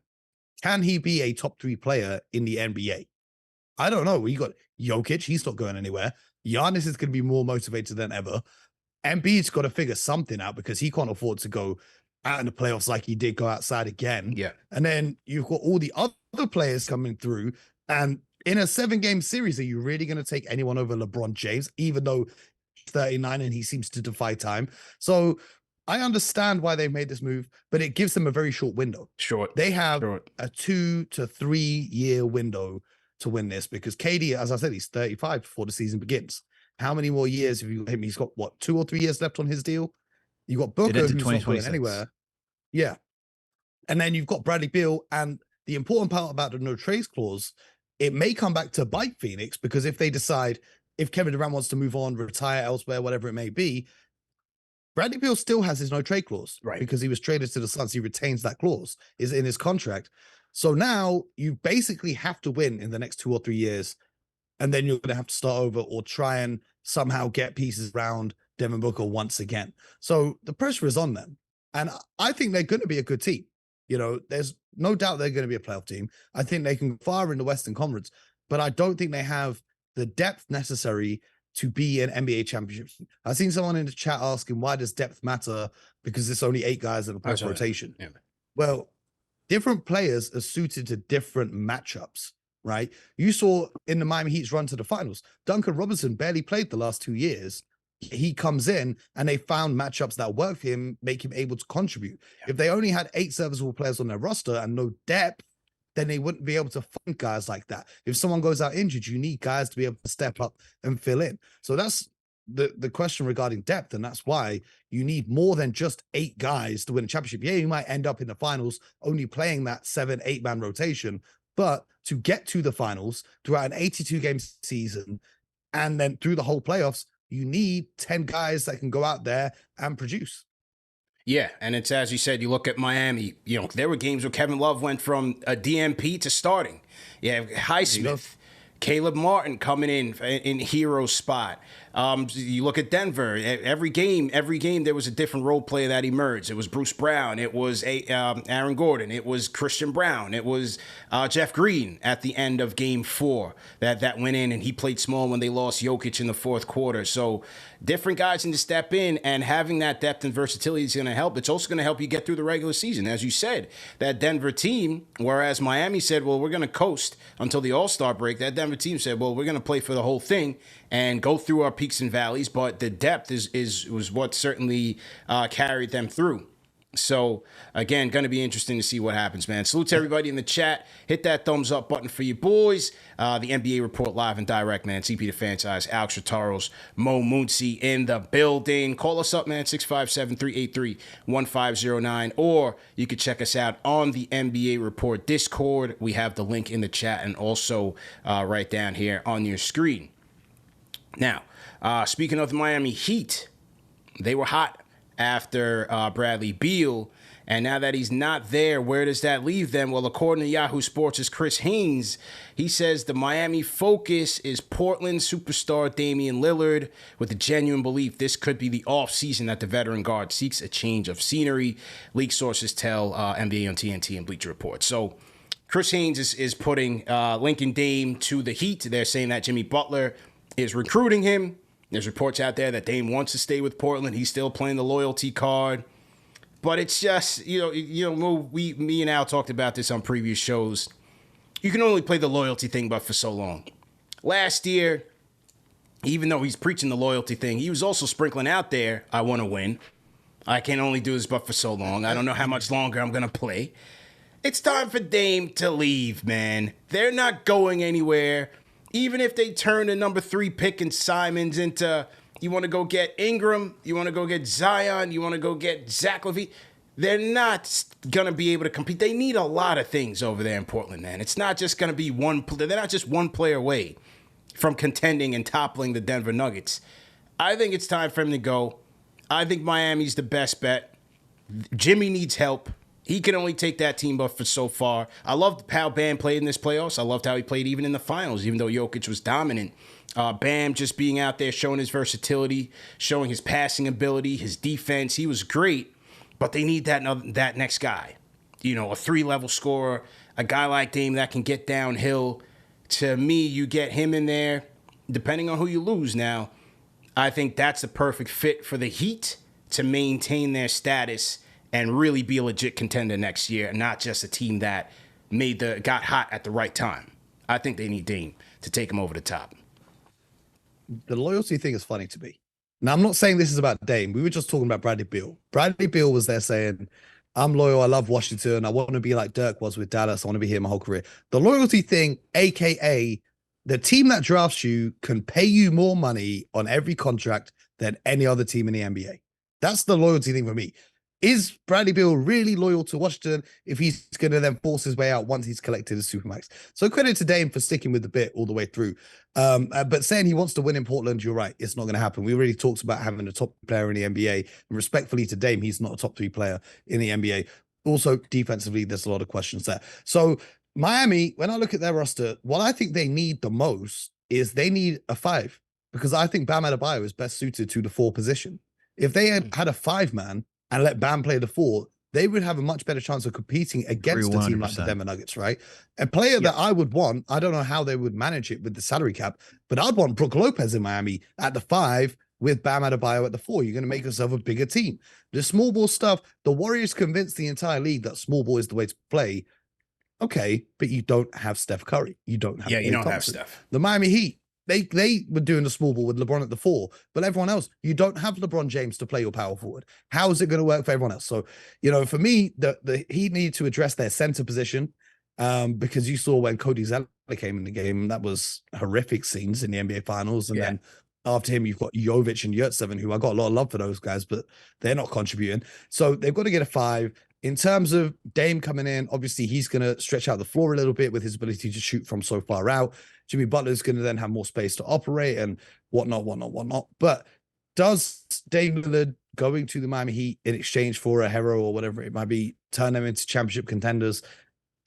Can he be a top 3 player in the NBA? I don't know. You got Jokic, he's not going anywhere. Giannis is going to be more motivated than ever. Embiid's got to figure something out because he can't afford to go out in the playoffs like he did go outside again. Yeah. And then you've got all the other players coming through. And in a 7-game series, are you really going to take anyone over LeBron James, even though 39 and he seems to defy time? So I understand why they made this move, but it gives them a very short window. They have a 2 to 3 year window to win this because KD, as I said, he's 35 before the season begins. How many more years have you him? He's got what, 2 or 3 years left on his deal. You got Booker who's not going anywhere. Yeah. And then you've got Bradley Beal. And the important part about the no trades clause, it may come back to bite Phoenix because if they decide, if Kevin Durant wants to move on, retire elsewhere, whatever it may be, Bradley Beal still has his no trade clause, right? Because he was traded to the Suns. He retains that clause, is in his contract. So now you basically have to win in the next 2 or 3 years. And then you're going to have to start over or try and somehow get pieces around Devin Booker once again. So the pressure is on them. And I think they're going to be a good team. You know, there's no doubt they're going to be a playoff team. I think they can fire in the Western Conference, but I don't think they have the depth necessary to be an NBA championship. I've seen someone in the chat asking, why does depth matter? Because it's only 8 guys in a playoff rotation. Yeah. Well, different players are suited to different matchups, right? You saw in the Miami Heat's run to the finals, Duncan Robinson barely played the last 2 years. He comes in and they found matchups that work for him, make him able to contribute. Yeah. If they only had 8 serviceable players on their roster and no depth, then they wouldn't be able to find guys like that. If someone goes out injured, you need guys to be able to step up and fill in. So that's the question regarding depth, and that's why you need more than just 8 guys to win a championship. Yeah, you might end up in the finals only playing that 7-8 man rotation, but to get to the finals throughout an 82 game season and then through the whole playoffs, you need 10 guys that can go out there and produce. Yeah, and it's as you said, you look at Miami, you know, there were games where Kevin Love went from a DMP to starting. Yeah, Highsmith, Caleb Martin coming in hero spot. You look at Denver. Every game there was a different role player that emerged. It was Bruce Brown. It was Aaron Gordon. It was Christian Brown. It was Jeff Green at the end of Game 4 that went in, and he played small when they lost Jokic in the fourth quarter. So different guys need to step in, and having that depth and versatility is going to help. It's also going to help you get through the regular season. As you said, that Denver team, whereas Miami said, well, we're going to coast until the All-Star break, that Denver team said, well, we're going to play for the whole thing and go through our peaks and valleys, but the depth was what certainly carried them through. So, again, going to be interesting to see what happens, man. Salute to everybody in the chat. Hit that thumbs up button for you boys. The NBA report live and direct, man. CP the Fanchise, Alex Trataros, Mo Mooncey in the building. Call us up, man, 657-383-1509. Or you could check us out on the NBA report Discord. We have the link in the chat and also right down here on your screen. Now, speaking of the Miami Heat, they were hot after Bradley Beal, and now that he's not there, where does that leave them? Well, according to Yahoo Sports' Chris Haynes, he says the Miami focus is Portland superstar Damian Lillard, with a genuine belief this could be the offseason that the veteran guard seeks a change of scenery. League sources tell NBA on TNT and Bleacher Report. So Chris Haynes is putting Lincoln Dame to the Heat. They're saying that Jimmy Butler is recruiting him. There's reports out there that Dame wants to stay with Portland. He's still playing the loyalty card. But it's just, me and Al talked about this on previous shows. You can only play the loyalty thing but for so long. Last year, even though he's preaching the loyalty thing, he was also sprinkling out there, I want to win. I can only do this but for so long. I don't know how much longer I'm going to play. It's time for Dame to leave, man. They're not going anywhere. Even if they turn the number 3 pick in Simons into, you want to go get Ingram, you want to go get Zion, you want to go get Zach LaVine, they're not going to be able to compete. They need a lot of things over there in Portland, man. It's not just going to be they're not just one player away from contending and toppling the Denver Nuggets. I think it's time for him to go. I think Miami's the best bet. Jimmy needs help. He can only take that team up for so far. I loved how Bam played in this playoffs. I loved how he played even in the finals, even though Jokic was dominant. Bam just being out there, showing his versatility, showing his passing ability, his defense. He was great, but they need that next guy. A 3-level scorer, a guy like Dame that can get downhill. To me, you get him in there, depending on who you lose now. I think that's the perfect fit for the Heat to maintain their status and really be a legit contender next year, and not just a team that got hot at the right time. I think they need Dame to take them over the top. The loyalty thing is funny to me. Now, I'm not saying this is about Dame. We were just talking about Bradley Beal. Bradley Beal was there saying, I'm loyal. I love Washington. I want to be like Dirk was with Dallas. I want to be here my whole career. The loyalty thing, AKA the team that drafts you can pay you more money on every contract than any other team in the NBA. That's the loyalty thing for me. Is Bradley Beal really loyal to Washington if he's going to then force his way out once he's collected his Supermax? So credit to Dame for sticking with the bit all the way through. But saying he wants to win in Portland, you're right. It's not going to happen. We already talked about having a top player in the NBA. And respectfully to Dame, he's not a top 3 player in the NBA. Also, defensively, there's a lot of questions there. So Miami, when I look at their roster, what I think they need the most is they need a 5. because I think Bam Adebayo is best suited to the 4 position. If they had a 5-man and let Bam play the 4, they would have a much better chance of competing against a team like the 100%. Denver Nuggets, right? A player that I would want, I don't know how they would manage it with the salary cap, but I'd want Brook Lopez in Miami at the 5 with Bam Adebayo at the 4. You're going to make yourself a bigger team. The small ball stuff, the Warriors convinced the entire league that small ball is the way to play. Okay, but you don't have Steph Curry. You don't have you don't Thompson. have Steph. The Miami Heat, they were doing the small ball with LeBron at the 4, but everyone else, you don't have LeBron James to play your power forward. How is it going to work for everyone else? So, for me, the Heat need to address their center position, because you saw when Cody Zeller came in the game, that was horrific scenes in the NBA Finals, and then after him, you've got Jovic and Yurtseven, who I got a lot of love for those guys, but they're not contributing. So they've got to get a 5. In terms of Dame coming in, obviously he's going to stretch out the floor a little bit with his ability to shoot from so far out. Jimmy Butler's going to then have more space to operate and whatnot. But does Dame Lillard going to the Miami Heat in exchange for a hero or whatever it might be turn them into championship contenders?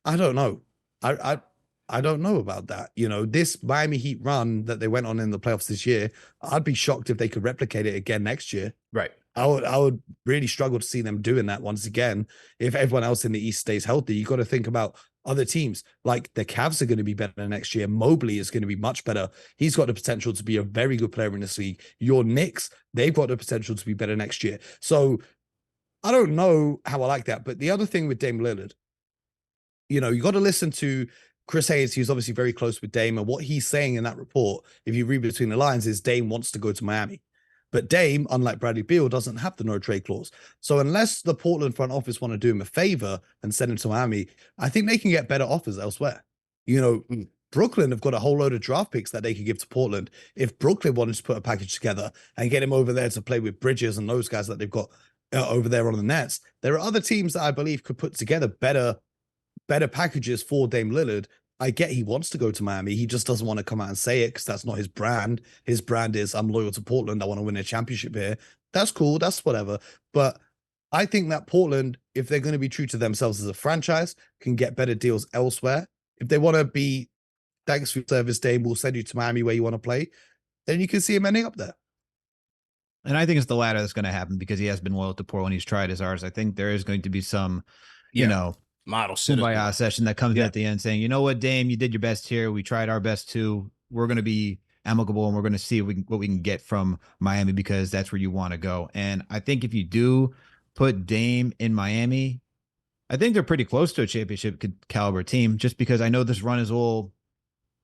I don't know. I don't know about that. This Miami Heat run that they went on in the playoffs this year, I'd be shocked if they could replicate it again next year. Right. I would really struggle to see them doing that once again. If everyone else in the East stays healthy, you got to think about other teams. Like the Cavs are going to be better next year. Mobley is going to be much better. He's got the potential to be a very good player in this league. Your Knicks, they've got the potential to be better next year. So I don't know how I like that. But the other thing with Dame Lillard, you got to listen to Chris Hayes, who's obviously very close with Dame. And what he's saying in that report, if you read between the lines, is Dame wants to go to Miami. But Dame, unlike Bradley Beal, doesn't have the no trade clause. So unless the Portland front office want to do him a favor and send him to Miami, I think they can get better offers elsewhere. Brooklyn have got a whole load of draft picks that they could give to Portland. If Brooklyn wanted to put a package together and get him over there to play with Bridges and those guys that they've got over there on the Nets, there are other teams that I believe could put together better packages for Dame Lillard. I get he wants to go to Miami. He just doesn't want to come out and say it because that's not his brand. His brand is, I'm loyal to Portland. I want to win a championship here. That's cool. That's whatever. But I think that Portland, if they're going to be true to themselves as a franchise, can get better deals elsewhere. If they want to be, thanks for your service, Dame, we'll send you to Miami where you want to play, then you can see him ending up there. And I think it's the latter that's going to happen because he has been loyal to Portland. He's tried his hardest. I think there is going to be some, model kumbaya session that comes in at the end saying, you know what, Dame, you did your best here. We tried our best too. We're going to be amicable and we're going to see what we can get from Miami because that's where you want to go. And I think if you do put Dame in Miami, I think they're pretty close to a championship caliber team just because I know this run is all,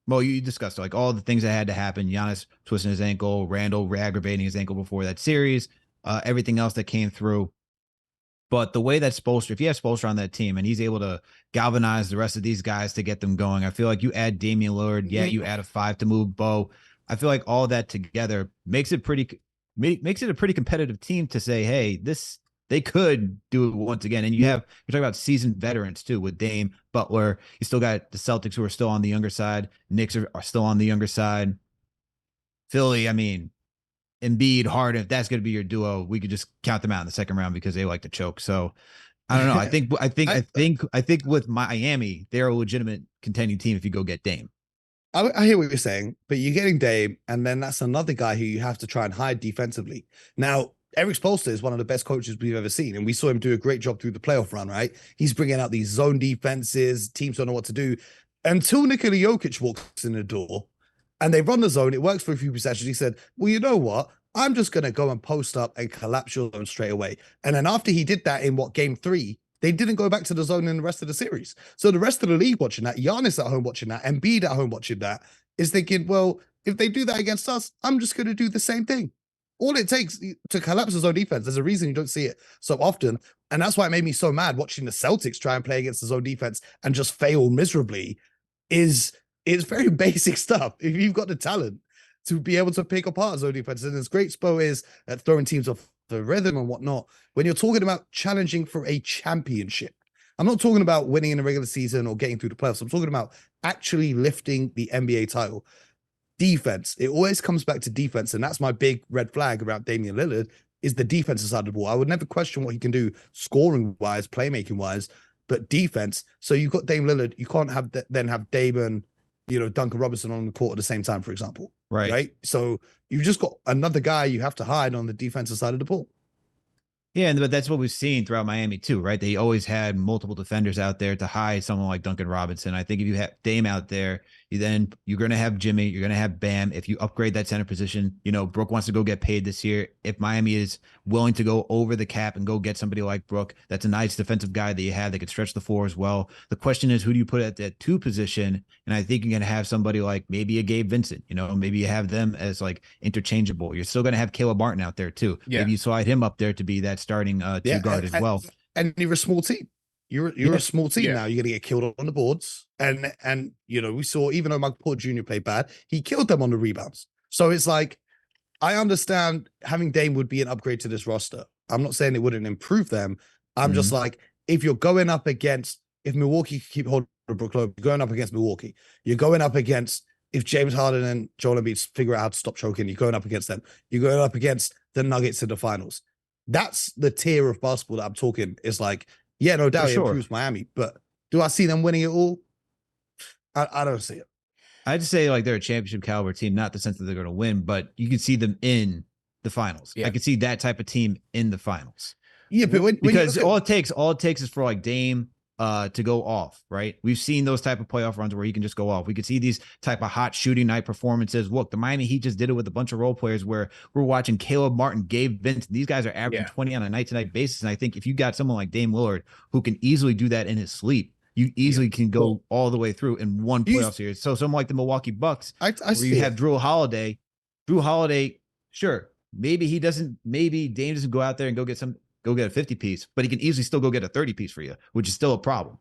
well, you discussed like all the things that had to happen. Giannis twisting his ankle, Randall re-aggravating his ankle before that series, everything else that came through. But the way that Spoelstra, if you have Spoelstra on that team and he's able to galvanize the rest of these guys to get them going, I feel like you add Damian Lillard, you add a 5 to move Bo. I feel like all that together makes it a pretty competitive team to say, hey, they could do it once again. And you're talking about seasoned veterans too with Dame, Butler. You still got the Celtics who are still on the younger side. Knicks are still on the younger side. Philly, I mean, Embiid, Harden, if that's going to be your duo, we could just count them out in the second round because they like to choke. So I don't know. I think with Miami, they're a legitimate contending team if you go get Dame. I hear what you're saying, but you're getting Dame, and then that's another guy who you have to try and hide defensively. Now, Eric Spoelstra is one of the best coaches we've ever seen, and we saw him do a great job through the playoff run, right? He's bringing out these zone defenses. Teams don't know what to do. Until Nikola Jokic walks in the door, and they run the zone, it works for a few possessions. He said, well, you know what? I'm just going to go and post up and collapse your zone straight away. And then after he did that in game 3, they didn't go back to the zone in the rest of the series. So the rest of the league watching that, Giannis at home watching that, Embiid at home watching that, is thinking, well, if they do that against us, I'm just going to do the same thing. All it takes to collapse the zone defense, there's a reason you don't see it so often. And that's why it made me so mad watching the Celtics try and play against the zone defense and just fail miserably. It's very basic stuff. If you've got the talent to be able to pick apart zone defense, and as great Spo is at throwing teams off the rhythm and whatnot, when you're talking about challenging for a championship, I'm not talking about winning in the regular season or getting through the playoffs. I'm talking about actually lifting the NBA title. Defense. It always comes back to defense, and that's my big red flag about Damian Lillard is the defensive side of the ball. I would never question what he can do scoring-wise, playmaking-wise, but defense. So you've got Dame Lillard. You can't have then have Dame and Duncan Robinson on the court at the same time, for example. right? So you've just got another guy you have to hide on the defensive side of the ball. Yeah, but that's what we've seen throughout Miami too, right? They always had multiple defenders out there to hide someone like Duncan Robinson. I think if you have Dame out there, you're going to have Jimmy, you're going to have Bam. If you upgrade that center position, Brook wants to go get paid this year. If Miami is willing to go over the cap and go get somebody like Brook, that's a nice defensive guy that you have that could stretch the floor as well. The question is, who do you put at that 2 position? And I think you're going to have somebody like maybe a Gabe Vincent, maybe you have them as like interchangeable. You're still going to have Caleb Martin out there too. Yeah. Maybe you slide him up there to be that starting 2 guard as well. And you're a small team. You're a small team now. You're going to get killed on the boards. And we saw, even though Michael Porter Jr. played bad, he killed them on the rebounds. So it's like, I understand having Dame would be an upgrade to this roster. I'm not saying it wouldn't improve them. I'm just like, if you're going up against, if Milwaukee keep holding Brook Lopez, you're going up against Milwaukee. You're going up against, if James Harden and Joel Embiid figure out how to stop choking, you're going up against them. You're going up against the Nuggets in the finals. That's the tier of basketball that I'm talking. It's like, yeah, no doubt it improves Miami, but do I see them winning it all? I don't see it. I'd say like they're a championship caliber team, not the sense that they're going to win, but you can see them in the finals. Yeah. I could see that type of team in the finals. Yeah, but because all it takes is for like Dame to go off, right? We've seen those type of playoff runs where he can just go off. We could see these type of hot shooting night performances. Look, the Miami Heat just did it with a bunch of role players where we're watching Caleb Martin, Gabe Vincent. These guys are averaging 20 on a night-to-night basis. And I think if you got someone like Dame Lillard who can easily do that in his sleep, you easily can go all the way through in one playoff series. So someone like the Milwaukee Bucks, where you have Drew Holiday, sure, maybe Dame doesn't go out there and go get a 50 piece, but he can easily still go get a 30 piece for you, which is still a problem.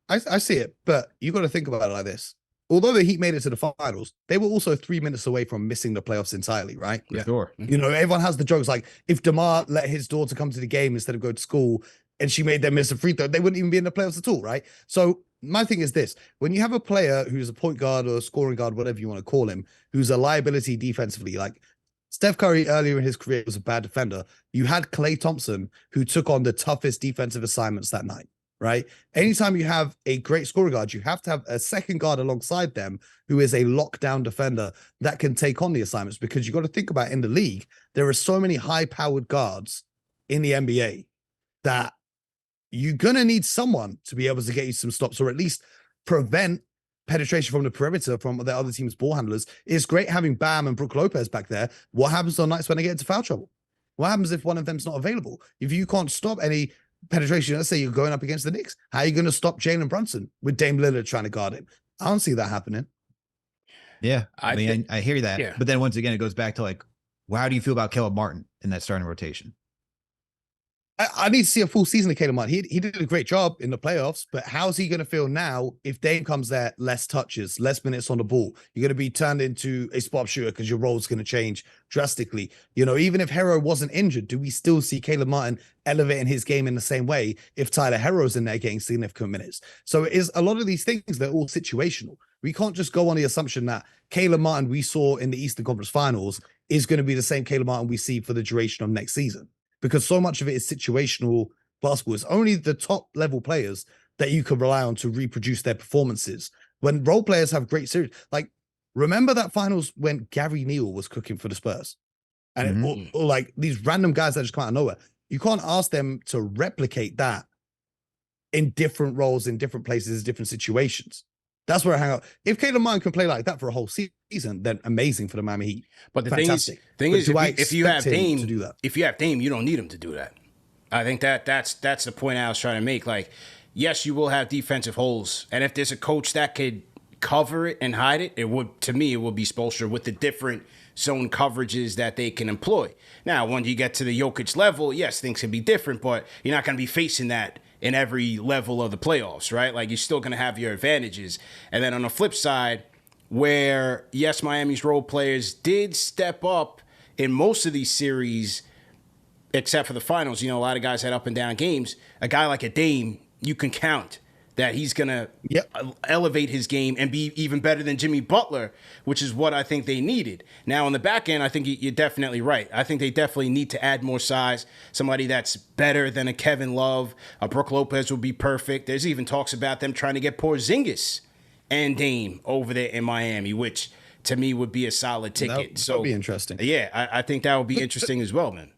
I see it, but you got to think about it like this. Although the Heat made it to the finals, they were also 3 minutes away from missing the playoffs entirely, right? For sure. Everyone has the jokes like, if DeMar let his daughter come to the game instead of go to school and she made them miss a free throw, they wouldn't even be in the playoffs at all, right? So my thing is this: when you have a player who's a point guard or a scoring guard, whatever you want to call him, who's a liability defensively, like Steph Curry earlier in his career was a bad defender. You had Klay Thompson, who took on the toughest defensive assignments that night, right? Anytime you have a great scoring guard, you have to have a second guard alongside them who is a lockdown defender that can take on the assignments, because you got to think about, in the league, there are so many high-powered guards in the NBA that you're going to need someone to be able to get you some stops, or at least prevent penetration from the perimeter from the other team's ball handlers. It's great having Bam and Brook Lopez back there. What happens on nights when they get into foul trouble? What happens if one of them's not available? If you can't stop any penetration, let's say you're going up against the Knicks, how are you going to stop Jalen Brunson with Dame Lillard trying to guard him? I don't see that happening. Yeah, I hear that. Yeah. But then once again, it goes back to like, well, how do you feel about Caleb Martin in that starting rotation? I need to see a full season of Caleb Martin. He did a great job in the playoffs, but how's he going to feel now if Dame comes there, less touches, less minutes on the ball? You're going to be turned into a spot shooter because your role's going to change drastically. Even if Herro wasn't injured, do we still see Caleb Martin elevating his game in the same way if Tyler Herro's in there getting significant minutes? So it is a lot of these things, they're all situational. We can't just go on the assumption that Caleb Martin we saw in the Eastern Conference Finals is going to be the same Caleb Martin we see for the duration of next season, because so much of it is situational basketball. It's only the top level players that you can rely on to reproduce their performances. When role players have great series, like remember that finals when Gary Neal was cooking for the Spurs, and or like these random guys that just come out of nowhere. You can't ask them to replicate that in different roles, in different places, different situations. That's where I hang out. If Caleb Martin can play like that for a whole season, then amazing for the Miami Heat. But the thing is, if you have Dame to do that, if you have Dame, you don't need him to do that. I think that's the point I was trying to make. Like, yes, you will have defensive holes, and if there's a coach that could cover it and hide it, it would be Spoelstra, with the different zone coverages that they can employ. Now, when you get to the Jokic level, yes, things can be different, but you're not going to be facing that in every level of the playoffs, right? Like, you're still going to have your advantages. And then on the flip side, where, yes, Miami's role players did step up in most of these series, except for the finals, a lot of guys had up and down games. A guy like a Dame, you can count that he's going to elevate his game and be even better than Jimmy Butler, which is what I think they needed. Now, on the back end, I think you're definitely right. I think they definitely need to add more size, somebody that's better than a Kevin Love. A Brook Lopez would be perfect. There's even talks about them trying to get Porzingis and Dame over there in Miami, which to me would be a solid ticket. That would be interesting. Yeah, I think that would be interesting as well, man.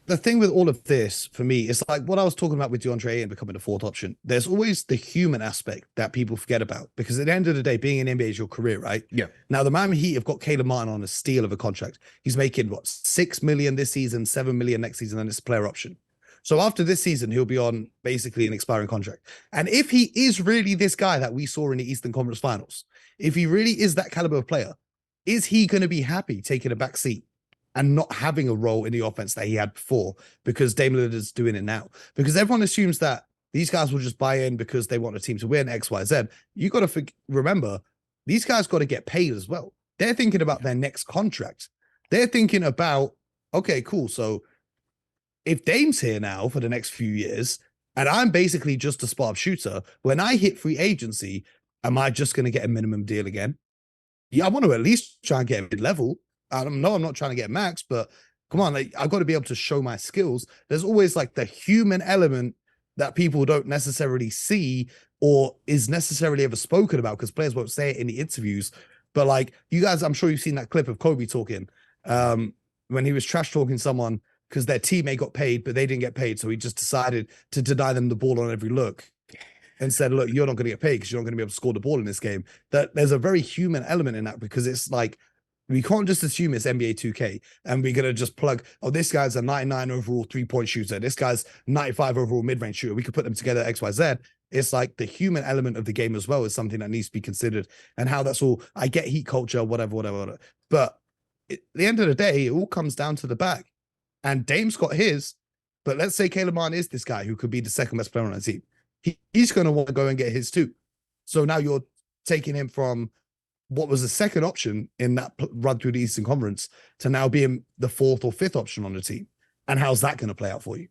The thing with all of this for me is like what I was talking about with DeAndre and becoming the fourth option. There's always the human aspect that people forget about, because at the end of the day, being in NBA is your career, right? Yeah. Now the Miami Heat have got Caleb Martin on a steal of a contract. He's making what, $6 million this season, $7 million next season, and it's a player option. So after this season, he'll be on basically an expiring contract. And if he is really this guy that we saw in the Eastern Conference Finals, if he really is that caliber of player, is he going to be happy taking a back seat and not having a role in the offense that he had before, because Damian Lillard is doing it now? Because everyone assumes that these guys will just buy in because they want a team to win X, Y, Z. You got to remember, these guys got to get paid as well. They're thinking about their next contract. They're thinking about, okay, cool. So if Dame's here now for the next few years, and I'm basically just a spot-up shooter, when I hit free agency, am I just going to get a minimum deal again? Yeah, I want to at least try and get mid-level. I'm not trying to get max, but come on, like, I've got to be able to show my skills. There's always like the human element that people don't necessarily see or is necessarily ever spoken about, because players won't say it in the interviews. But like, you guys, I'm sure you've seen that clip of Kobe talking when he was trash talking someone because their teammate got paid, but they didn't get paid. So he just decided to deny them the ball on every look and said, look, you're not going to get paid because you're not going to be able to score the ball in this game. That there's a very human element in that, because it's like, we can't just assume it's NBA 2K and we're going to just plug, oh, this guy's a 99 overall 3-point shooter. This guy's 95 overall mid-range shooter. We could put them together X, Y, Z. It's like the human element of the game as well is something that needs to be considered, and how that's all. I get heat culture, whatever. But at the end of the day, it all comes down to the bag. And Dame's got his, but let's say Caleb Martin is this guy who could be the second best player on the team. He's going to want to go and get his too. So now you're taking him from what was the second option in that run through the Eastern Conference to now being the fourth or fifth option on the team. And how's that going to play out for you?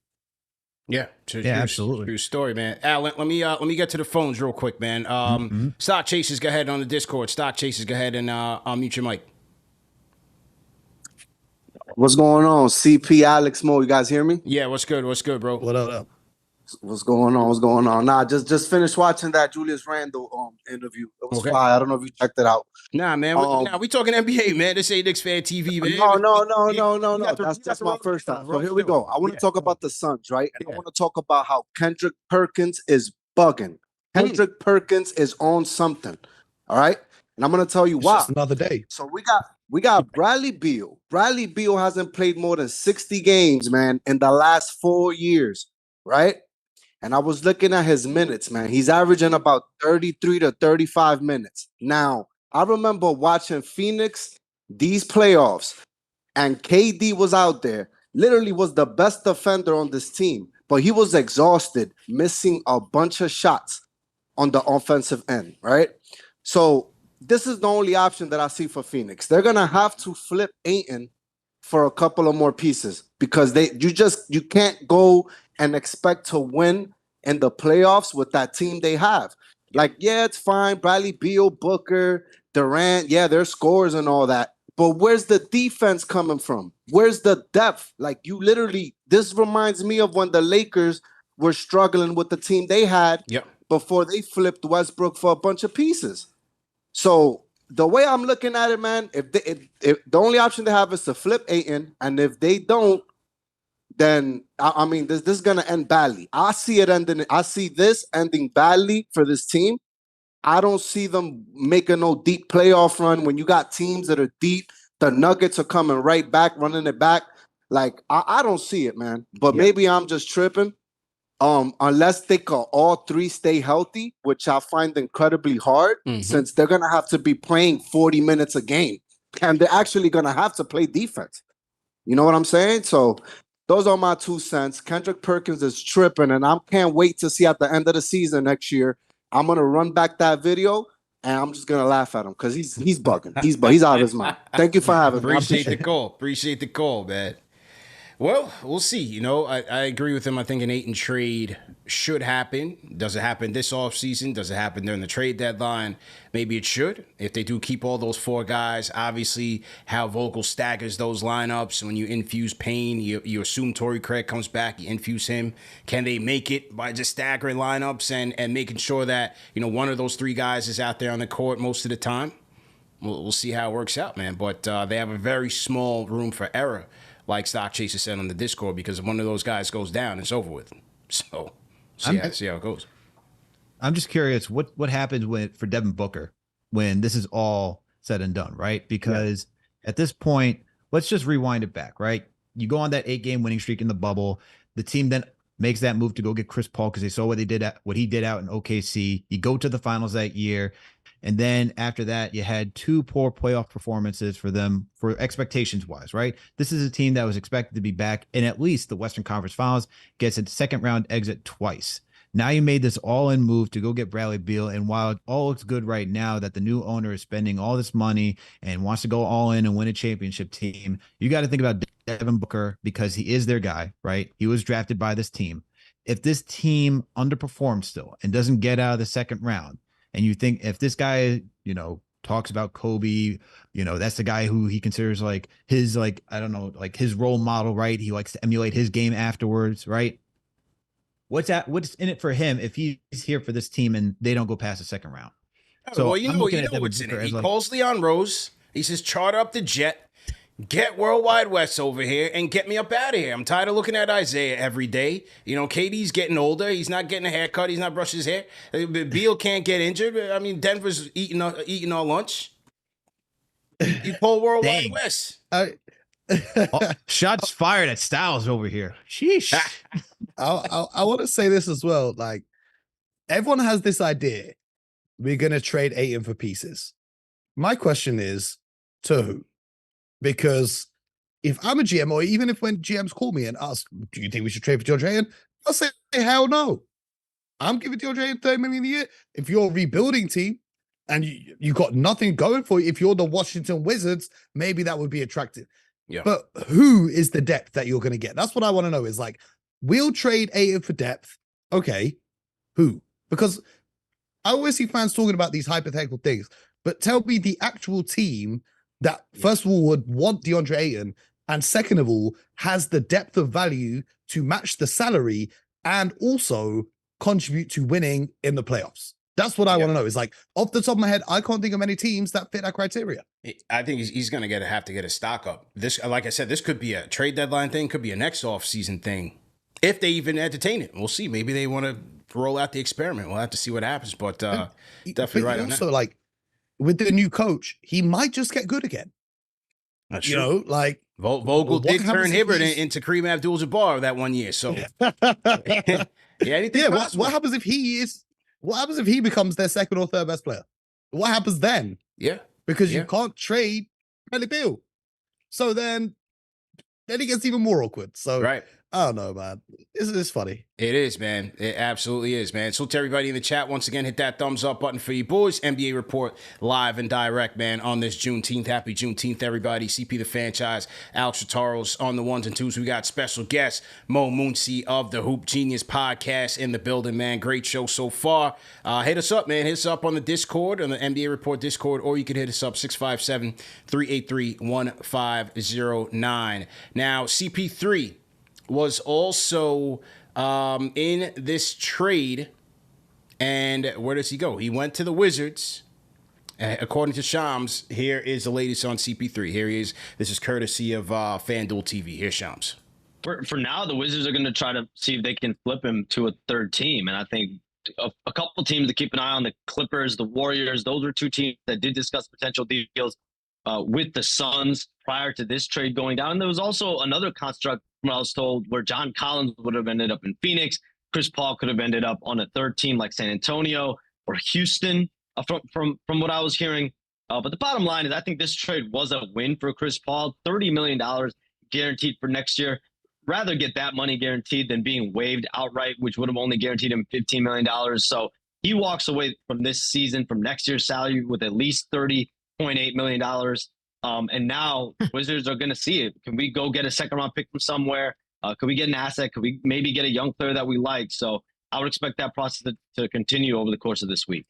Yeah, absolutely. True story, man. Al, let me get to the phones real quick, man. Stock Chasers, go ahead on the Discord. Stock Chasers, go ahead and I'll mute your mic. What's going on? CP, Alex, Mo, you guys hear me? Yeah, what's good, bro? What up? What's going on? Nah, just finished watching that Julius Randle interview. It was fire. I don't know if you checked it out. Nah, man. We talking NBA, man. This ain't Knicks Fan TV, man. No. That's my first time. So here we go. I want to talk about the Suns, right? And I want to talk about how Kendrick Perkins is bugging. Kendrick Perkins is on something. All right? And I'm going to tell you why. Just another day. So we got Bradley Beal. Bradley Beal hasn't played more than 60 games, man, in the last 4 years, right? And I was looking at his minutes, man. He's averaging about 33 to 35 minutes. Now, I remember watching Phoenix, these playoffs, and KD was out there, literally was the best defender on this team, but he was exhausted, missing a bunch of shots on the offensive end, right? So this is the only option that I see for Phoenix. They're going to have to flip Ayton for a couple of more pieces, because you can't go and expect to win in the playoffs with that team they have. Like, yeah, it's fine. Bradley Beal, Booker, Durant, yeah, they're scorers and all that. But where's the defense coming from? Where's the depth? Like, you literally, this reminds me of when the Lakers were struggling with the team they had before they flipped Westbrook for a bunch of pieces. So the way I'm looking at it, man, if the only option they have is to flip Ayton, and if they don't, then I mean this is gonna end badly. I see this ending badly for this team. I don't see them making no deep playoff run when you got teams that are deep. The Nuggets are coming right back, running it back. Like, I don't see it, man. But maybe I'm just tripping. Unless they can all three stay healthy, which I find incredibly hard, since they're gonna have to be playing 40 minutes a game, and they're actually gonna have to play defense. You know what I'm saying? So those are my 2 cents. Kendrick Perkins is tripping, and I can't wait to see at the end of the season next year. I'm gonna run back that video, and I'm just gonna laugh at him because he's bugging. He's out of his mind. Thank you for having me. Appreciate the call, man. Well, we'll see. You know, I agree with him. I think an Ayton trade should happen. Does it happen this offseason? Does it happen during the trade deadline? Maybe it should. If they do keep all those 4 guys, obviously how Vogel staggers those lineups. When you infuse Payne, you assume Torrey Craig comes back, you infuse him. Can they make it by just staggering lineups and making sure that, you know, one of those 3 guys is out there on the court most of the time? we'll see how it works out, man. But they have a very small room for error, like Stock Chaser said on the Discord, because if one of those guys goes down, it's over with. So see how it goes. I'm just curious what happens for Devin Booker when this is all said and done, right? Because at this point, let's just rewind it back, right? You go on that 8-game winning streak in the bubble. The team then makes that move to go get Chris Paul because they saw what he did out in OKC. You go to the finals that year. And then after that, you had 2 poor playoff performances for them for expectations wise, right? This is a team that was expected to be back in at least the Western Conference Finals, gets a second round exit twice. Now you made this all-in move to go get Bradley Beal, and while it all looks good right now that the new owner is spending all this money and wants to go all in and win a championship team, you got to think about Devin Booker because he is their guy, right? He was drafted by this team. If this team underperforms still and doesn't get out of the second round, and you think if this guy, talks about Kobe, that's the guy who he considers like his, I don't know, like his role model, right? He likes to emulate his game afterwards, right? What's in it for him if he's here for this team and they don't go past the second round? So well, you know what's in it. He calls Leon Rose. He says, charter up the jet, get Worldwide West over here, and get me up out of here. I'm tired of looking at Isaiah every day. KD's getting older. He's not getting a haircut. He's not brushing his hair. Beal can't get injured. I mean, Denver's eating our lunch. You pull Worldwide West. Shots fired at Styles over here. Sheesh. I want to say this as well. Like, everyone has this idea we're going to trade Ayton for pieces. My question is, to who? Because if I'm a GM, or even if when GMs call me and ask, do you think we should trade for DeAndre Ayton? I'll say, hell no. I'm giving DeAndre Ayton $30 million a year. If you're a rebuilding team and you got nothing going for you, if you're the Washington Wizards, maybe that would be attractive. Yeah. But who is the depth that you're going to get? That's what I want to know is like, we'll trade Ayton for depth. Okay. Who? Because I always see fans talking about these hypothetical things, but tell me the actual team that, first of all, would want DeAndre Ayton, and second of all, has the depth of value to match the salary and also contribute to winning in the playoffs. That's what I want to know. Is like, off the top of my head, I can't think of any teams that fit that criteria. I think he's going to have to get a stock up. This, like I said, this could be a trade deadline thing, could be a next off-season thing, if they even entertain it. We'll see. Maybe they want to roll out the experiment. We'll have to see what happens. But definitely right on that. Also, like, with the new coach, he might just get good again. That's you true. know, like Vogel did turn Hibbert into Kareem Abdul-Jabbar that one year. So what happens if he becomes their second or third best player? What happens then? Yeah. Because you can't trade Bradley Beal. So then it gets even more awkward. So right. I don't know, man. It's funny. It is, man. It absolutely is, man. So to everybody in the chat, once again, hit that thumbs up button for you boys. NBA Report live and direct, man, on this Juneteenth. Happy Juneteenth, everybody. CP the Fanchise, Alex Trataros on the ones and twos. We got special guest Mo Mooncey of the Hoop Genius podcast in the building, man. Great show so far. Hit us up, man. Hit us up on the Discord, on the NBA Report Discord, or you can hit us up 657-383-1509. Now, CP3 was also in this trade, and where does he go? He went to the Wizards. According to Shams, here is the latest on CP3. Here he is. This is courtesy of FanDuel TV. Here's Shams. For now, the Wizards are going to try to see if they can flip him to a third team, and I think a couple teams to keep an eye on: the Clippers, the Warriors. Those were two teams that did discuss potential deals with the Suns prior to this trade going down. And there was also another construct, from what I was told, where John Collins would have ended up in Phoenix. Chris Paul could have ended up on a third team like San Antonio or Houston, from what I was hearing. But the bottom line is I think this trade was a win for Chris Paul. $30 million guaranteed for next year. Rather get that money guaranteed than being waived outright, which would have only guaranteed him $15 million. So he walks away from this season, from next year's salary, with at least $30.8 million. And now Wizards are going to see it. Can we go get a second round pick from somewhere? Could we get an asset? Could we maybe get a young player that we like? So I would expect that process to continue over the course of this week.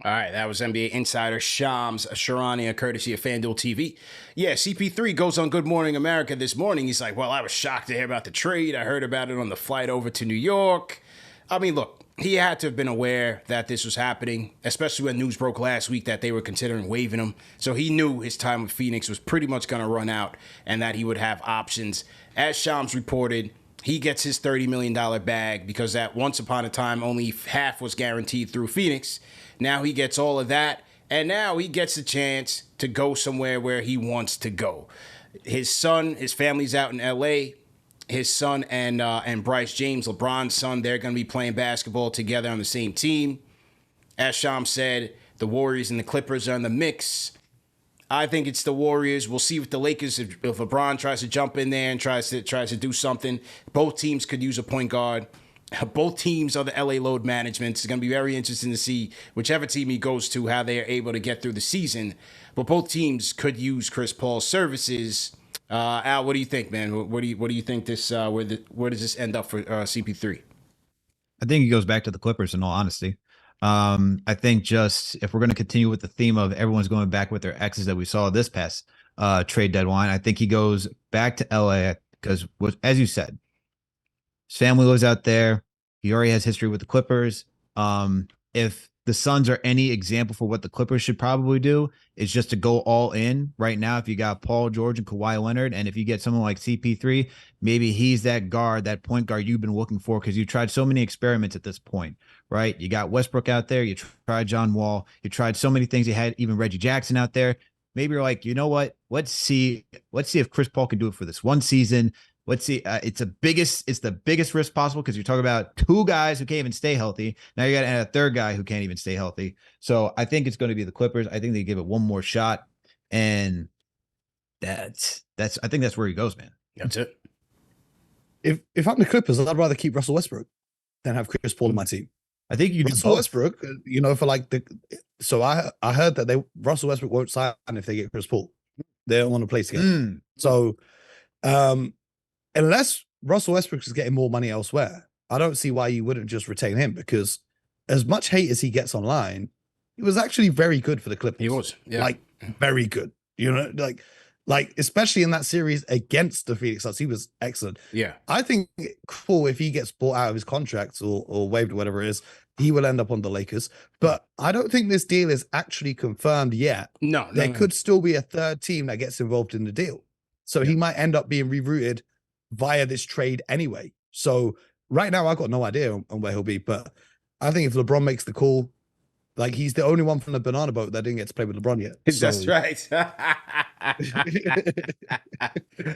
All right, that was NBA insider Shams Charania, courtesy of FanDuel TV. Yeah, CP3 goes on Good Morning America this morning. He's like, well, I was shocked to hear about the trade. I heard about it on the flight over to New York. I mean, look, he had to have been aware that this was happening, especially when news broke last week that they were considering waiving him. So he knew his time with Phoenix was pretty much going to run out and that he would have options. As Shams reported, he gets his $30 million bag because at once upon a time, only half was guaranteed through Phoenix. Now he gets all of that, and now he gets a chance to go somewhere where he wants to go. His son, his family's out in L.A., his son and Bryce James, LeBron's son, they're going to be playing basketball together on the same team. As Sham said, the Warriors and the Clippers are in the mix. I think it's the Warriors. We'll see with the Lakers if LeBron tries to jump in there and tries to do something. Both teams could use a point guard. Both teams are the LA load management. It's going to be very interesting to see whichever team he goes to, how they are able to get through the season. But both teams could use Chris Paul's services. Al, what do you think, man? What do you think this? Where does this end up for CP3? I think he goes back to the Clippers. In all honesty, I think just if we're going to continue with the theme of everyone's going back with their exes that we saw this past trade deadline, I think he goes back to LA because, as you said, his family lives out there. He already has history with the Clippers. If the Suns are any example for what the Clippers should probably do, is just to go all in right now. If you got Paul George and Kawhi Leonard, and if you get someone like CP3, maybe he's that guard, that point guard you've been looking for because you tried so many experiments at this point, right? You got Westbrook out there. You tried John Wall. You tried so many things. You had even Reggie Jackson out there. Maybe you're like, you know what? Let's see if Chris Paul can do it for this one season. Let's see. It's the biggest risk possible because you're talking about two guys who can't even stay healthy. Now you got to add a third guy who can't even stay healthy. So I think it's going to be the Clippers. I think they give it one more shot, and I think that's where he goes, man. That's it. If I'm the Clippers, I'd rather keep Russell Westbrook than have Chris Paul on my team. I think you do Russell both. Westbrook, for like so I heard that Russell Westbrook won't sign if they get Chris Paul. They don't want to play together. So unless Russell Westbrook is getting more money elsewhere, I don't see why you wouldn't just retain him because as much hate as he gets online, he was actually very good for the Clippers. He was, yeah. Like very good. Like especially in that series against the Phoenix Suns, he was excellent. Yeah. I think cool if he gets bought out of his contract or waived or whatever it is, he will end up on the Lakers. But I don't think this deal is actually confirmed yet. No. There could still be a third team that gets involved in the deal. So he might end up being rerouted via this trade anyway. So right now, I've got no idea on where he'll be. But I think if LeBron makes the call, like he's the only one from the banana boat that didn't get to play with LeBron yet. That's right.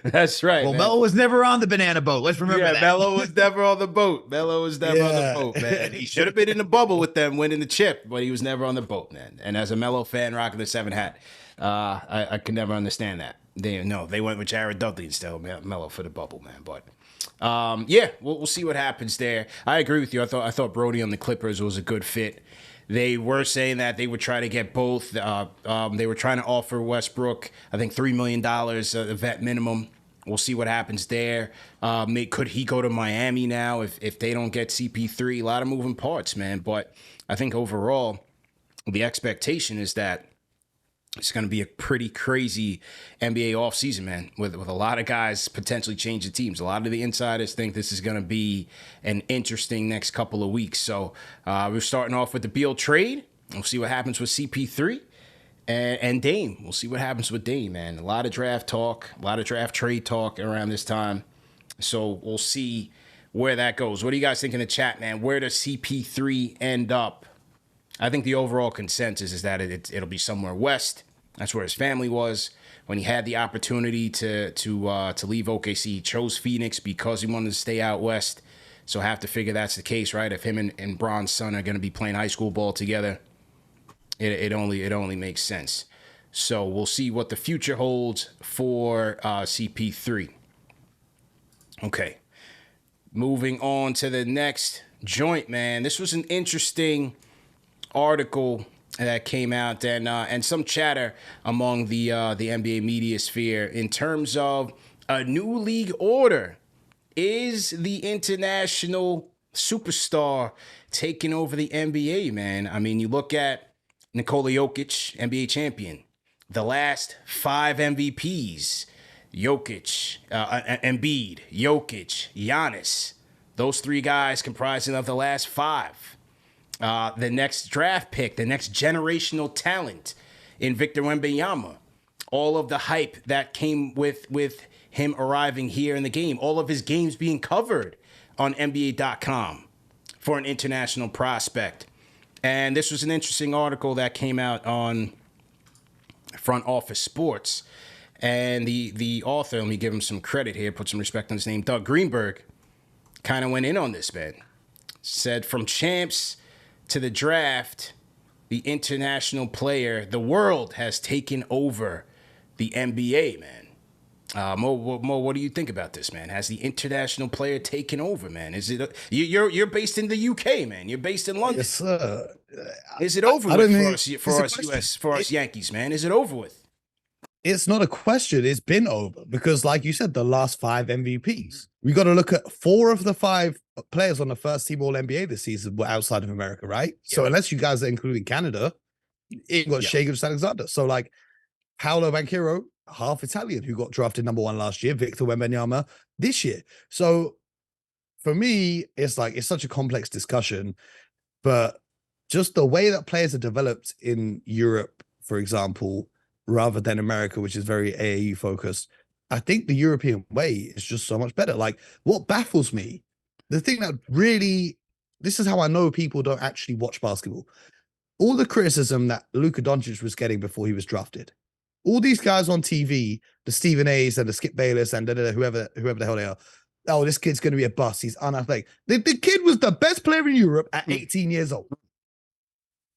That's right. Well, Melo was never on the banana boat. Let's remember that. Melo was never on the boat. Melo was never on the boat, man. He should have been in the bubble with them winning the chip, but he was never on the boat, man. And as a Melo fan rocking the 7 hat, I could never understand that. They went with Jared Dudley instead of Melo for the bubble, man. But we'll see what happens there. I agree with you. I thought Brody on the Clippers was a good fit. They were saying that they would try to get both. They were trying to offer Westbrook, I think, $3 million, a vet minimum. We'll see what happens there. Could he go to Miami now if they don't get CP3? A lot of moving parts, man. But I think overall, the expectation is that it's going to be a pretty crazy NBA offseason, man, with a lot of guys potentially changing teams. A lot of the insiders think this is going to be an interesting next couple of weeks. So we're starting off with the Beal trade. We'll see what happens with CP3 and Dame. We'll see what happens with Dame, man. A lot of draft talk, a lot of draft trade talk around this time. So we'll see where that goes. What do you guys think in the chat, man? Where does CP3 end up? I think the overall consensus is that it'll be somewhere west. That's where his family was when he had the opportunity to leave OKC. He chose Phoenix because he wanted to stay out west. So I have to figure that's the case, right? If him and Bron's son are going to be playing high school ball together, it only makes sense. So we'll see what the future holds for CP3. Okay, moving on to the next joint, man. This was an interesting article that came out and some chatter among the NBA media sphere in terms of a new league order. Is the international superstar taking over the NBA, man? I mean, you look at Nikola Jokic, NBA champion, the last 5 MVPs, Jokic, Embiid, Jokic, Giannis, Those 3 guys comprising of the last 5. The next draft pick, the next generational talent in Victor Wembanyama. All of the hype that came with him arriving here in the game. All of his games being covered on NBA.com for an international prospect. And this was an interesting article that came out on Front Office Sports. And the author, let me give him some credit here, put some respect on his name, Doug Greenberg, kind of went in on this, man. Said from champs to the draft, the international player, the world has taken over the NBA, man. Mo, what do you think about this, man? Has the international player taken over, man? Is it you're based in the UK, man? You're based in London. Yes, sir. Is it over with for us Yankees, man? Is it over with? It's not a question. It's been over because, like you said, the last 5 MVPs. We got to look at 4 of the 5 players on the first team All NBA this season were outside of America, right? Yeah. So unless you guys are including Canada, it got Shai Gilgeous-Alexander. So like Paolo Banchero, half Italian, who got drafted number 1 last year, Victor Wembanyama this year. So for me, it's such a complex discussion, but just the way that players are developed in Europe, for example, rather than America, which is very AAU focused, I think the European way is just so much better. Like, what baffles me, the thing that really, this is how I know people don't actually watch basketball. All the criticism that Luka Doncic was getting before he was drafted, all these guys on TV, the Stephen A's and the Skip Bayless and whoever the hell they are, oh, this kid's going to be a bust. He's unathletic. The kid was the best player in Europe at 18 years old.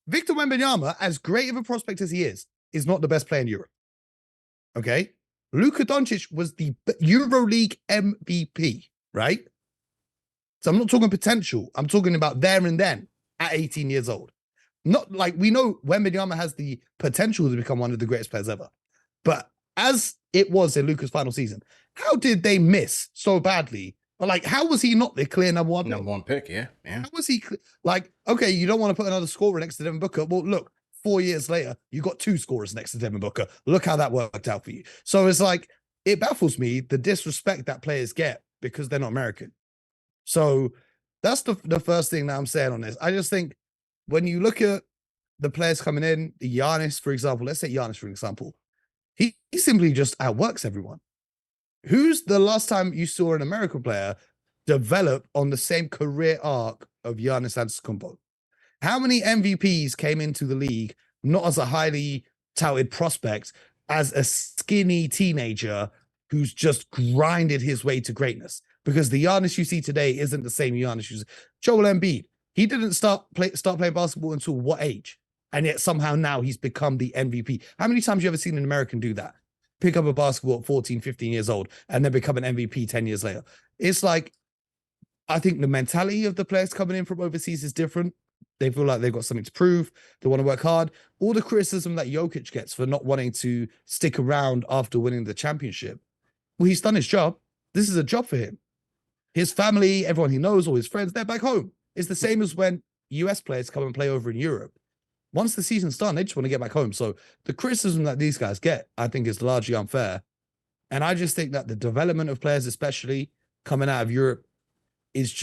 Victor Wembanyama, as great of a prospect as he is not the best player in Europe. Okay? Luka Doncic was the EuroLeague MVP, right? So I'm not talking potential. I'm talking about there and then at 18 years old. Not like we know Wembanyama has the potential to become one of the greatest players ever. But as it was in Luka's final season, how did they miss so badly? Like, how was he not the clear number 1 pick? Number 1 pick, yeah. How was he like, okay, you don't want to put another scorer next to Devin Booker. Well, look, 4 years later, you got 2 scorers next to Devin Booker. Look how that worked out for you. So it's like, it baffles me the disrespect that players get because they're not American. So that's the first thing that I'm saying on this. I just think when you look at the players coming in, Giannis, for example, let's say Giannis, for example, he simply just outworks everyone. Who's the last time you saw an American player develop on the same career arc of Giannis Antetokounmpo? How many MVPs came into the league not as a highly touted prospect, as a skinny teenager who's just grinded his way to greatness? Because the Giannis you see today isn't the same Giannis you see. Joel Embiid, he didn't start playing basketball until what age? And yet somehow now he's become the MVP. How many times have you ever seen an American do that? Pick up a basketball at 14, 15 years old and then become an MVP 10 years later. It's like, I think the mentality of the players coming in from overseas is different. They feel like they've got something to prove. They want to work hard. All the criticism that Jokic gets for not wanting to stick around after winning the championship. Well, he's done his job. This is a job for him. His family, everyone he knows, all his friends, they're back home. It's the same as when US players come and play over in Europe. Once the season's done, they just want to get back home. So the criticism that these guys get, I think, is largely unfair. And I just think that the development of players, especially coming out of Europe, is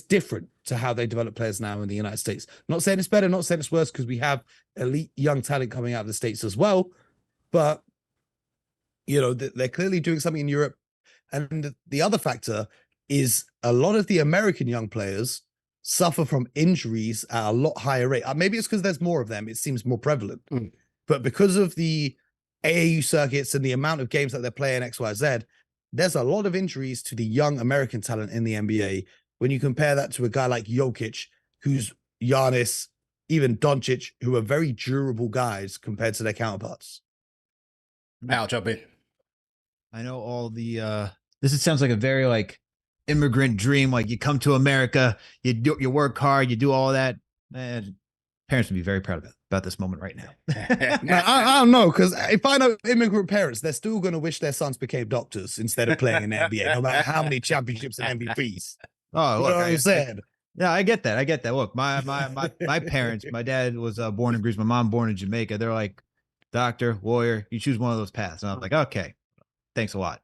different to how they develop players now in the United States. Not saying it's better, not saying it's worse, because we have elite young talent coming out of the States as well. But, you know, they're clearly doing something in Europe. And the other factor is a lot of the American young players suffer from injuries at a lot higher rate. Maybe it's because there's more of them. It seems more prevalent. But because of the AAU circuits and the amount of games that they're playing X, Y, Z, there's a lot of injuries to the young American talent in the NBA. When you compare that to a guy like Jokic, who's Giannis, even Doncic, who are very durable guys compared to their counterparts. Al, jump in. I know all the this sounds like a very like immigrant dream. Like you come to America, you work hard, you do all that. Man, parents would be very proud about this moment right now. I don't know, because if I know immigrant parents, they're still going to wish their sons became doctors instead of playing in the NBA, no matter how many championships and MVPs. Oh, look, you know what I'm saying? Yeah, I get that. Look, my parents, my dad was born in Greece, my mom born in Jamaica. They're like, doctor, lawyer, you choose one of those paths. And I'm like, okay, thanks a lot.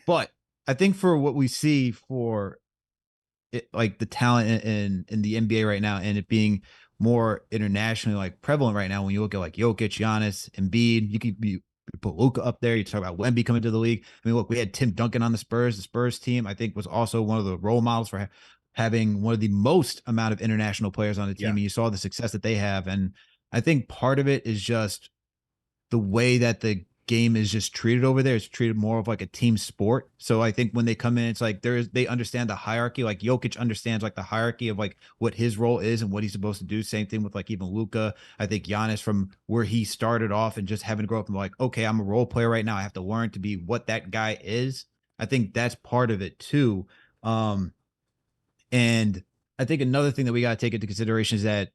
But I think for what we see for it, like the talent in the NBA right now, and it being more internationally like prevalent right now, when you look at like Jokic, Giannis, Embiid, you put Luka up there. You talk about Wemby coming to the league. I mean, look, we had Tim Duncan on the Spurs. The Spurs team, I think, was also one of the role models for having one of the most amount of international players on the team. Yeah. And you saw the success that they have. And I think part of it is just the way that the game is just treated over there. It's treated more of like a team sport. So I think when they come in, it's like they understand the hierarchy. Like Jokic understands like the hierarchy of like what his role is and what he's supposed to do. Same thing with like even Luka. I think Giannis, from where he started off and just having to grow up and like, okay, I'm a role player right now. I have to learn to be what that guy is. I think that's part of it too. And I think another thing that we got to take into consideration is that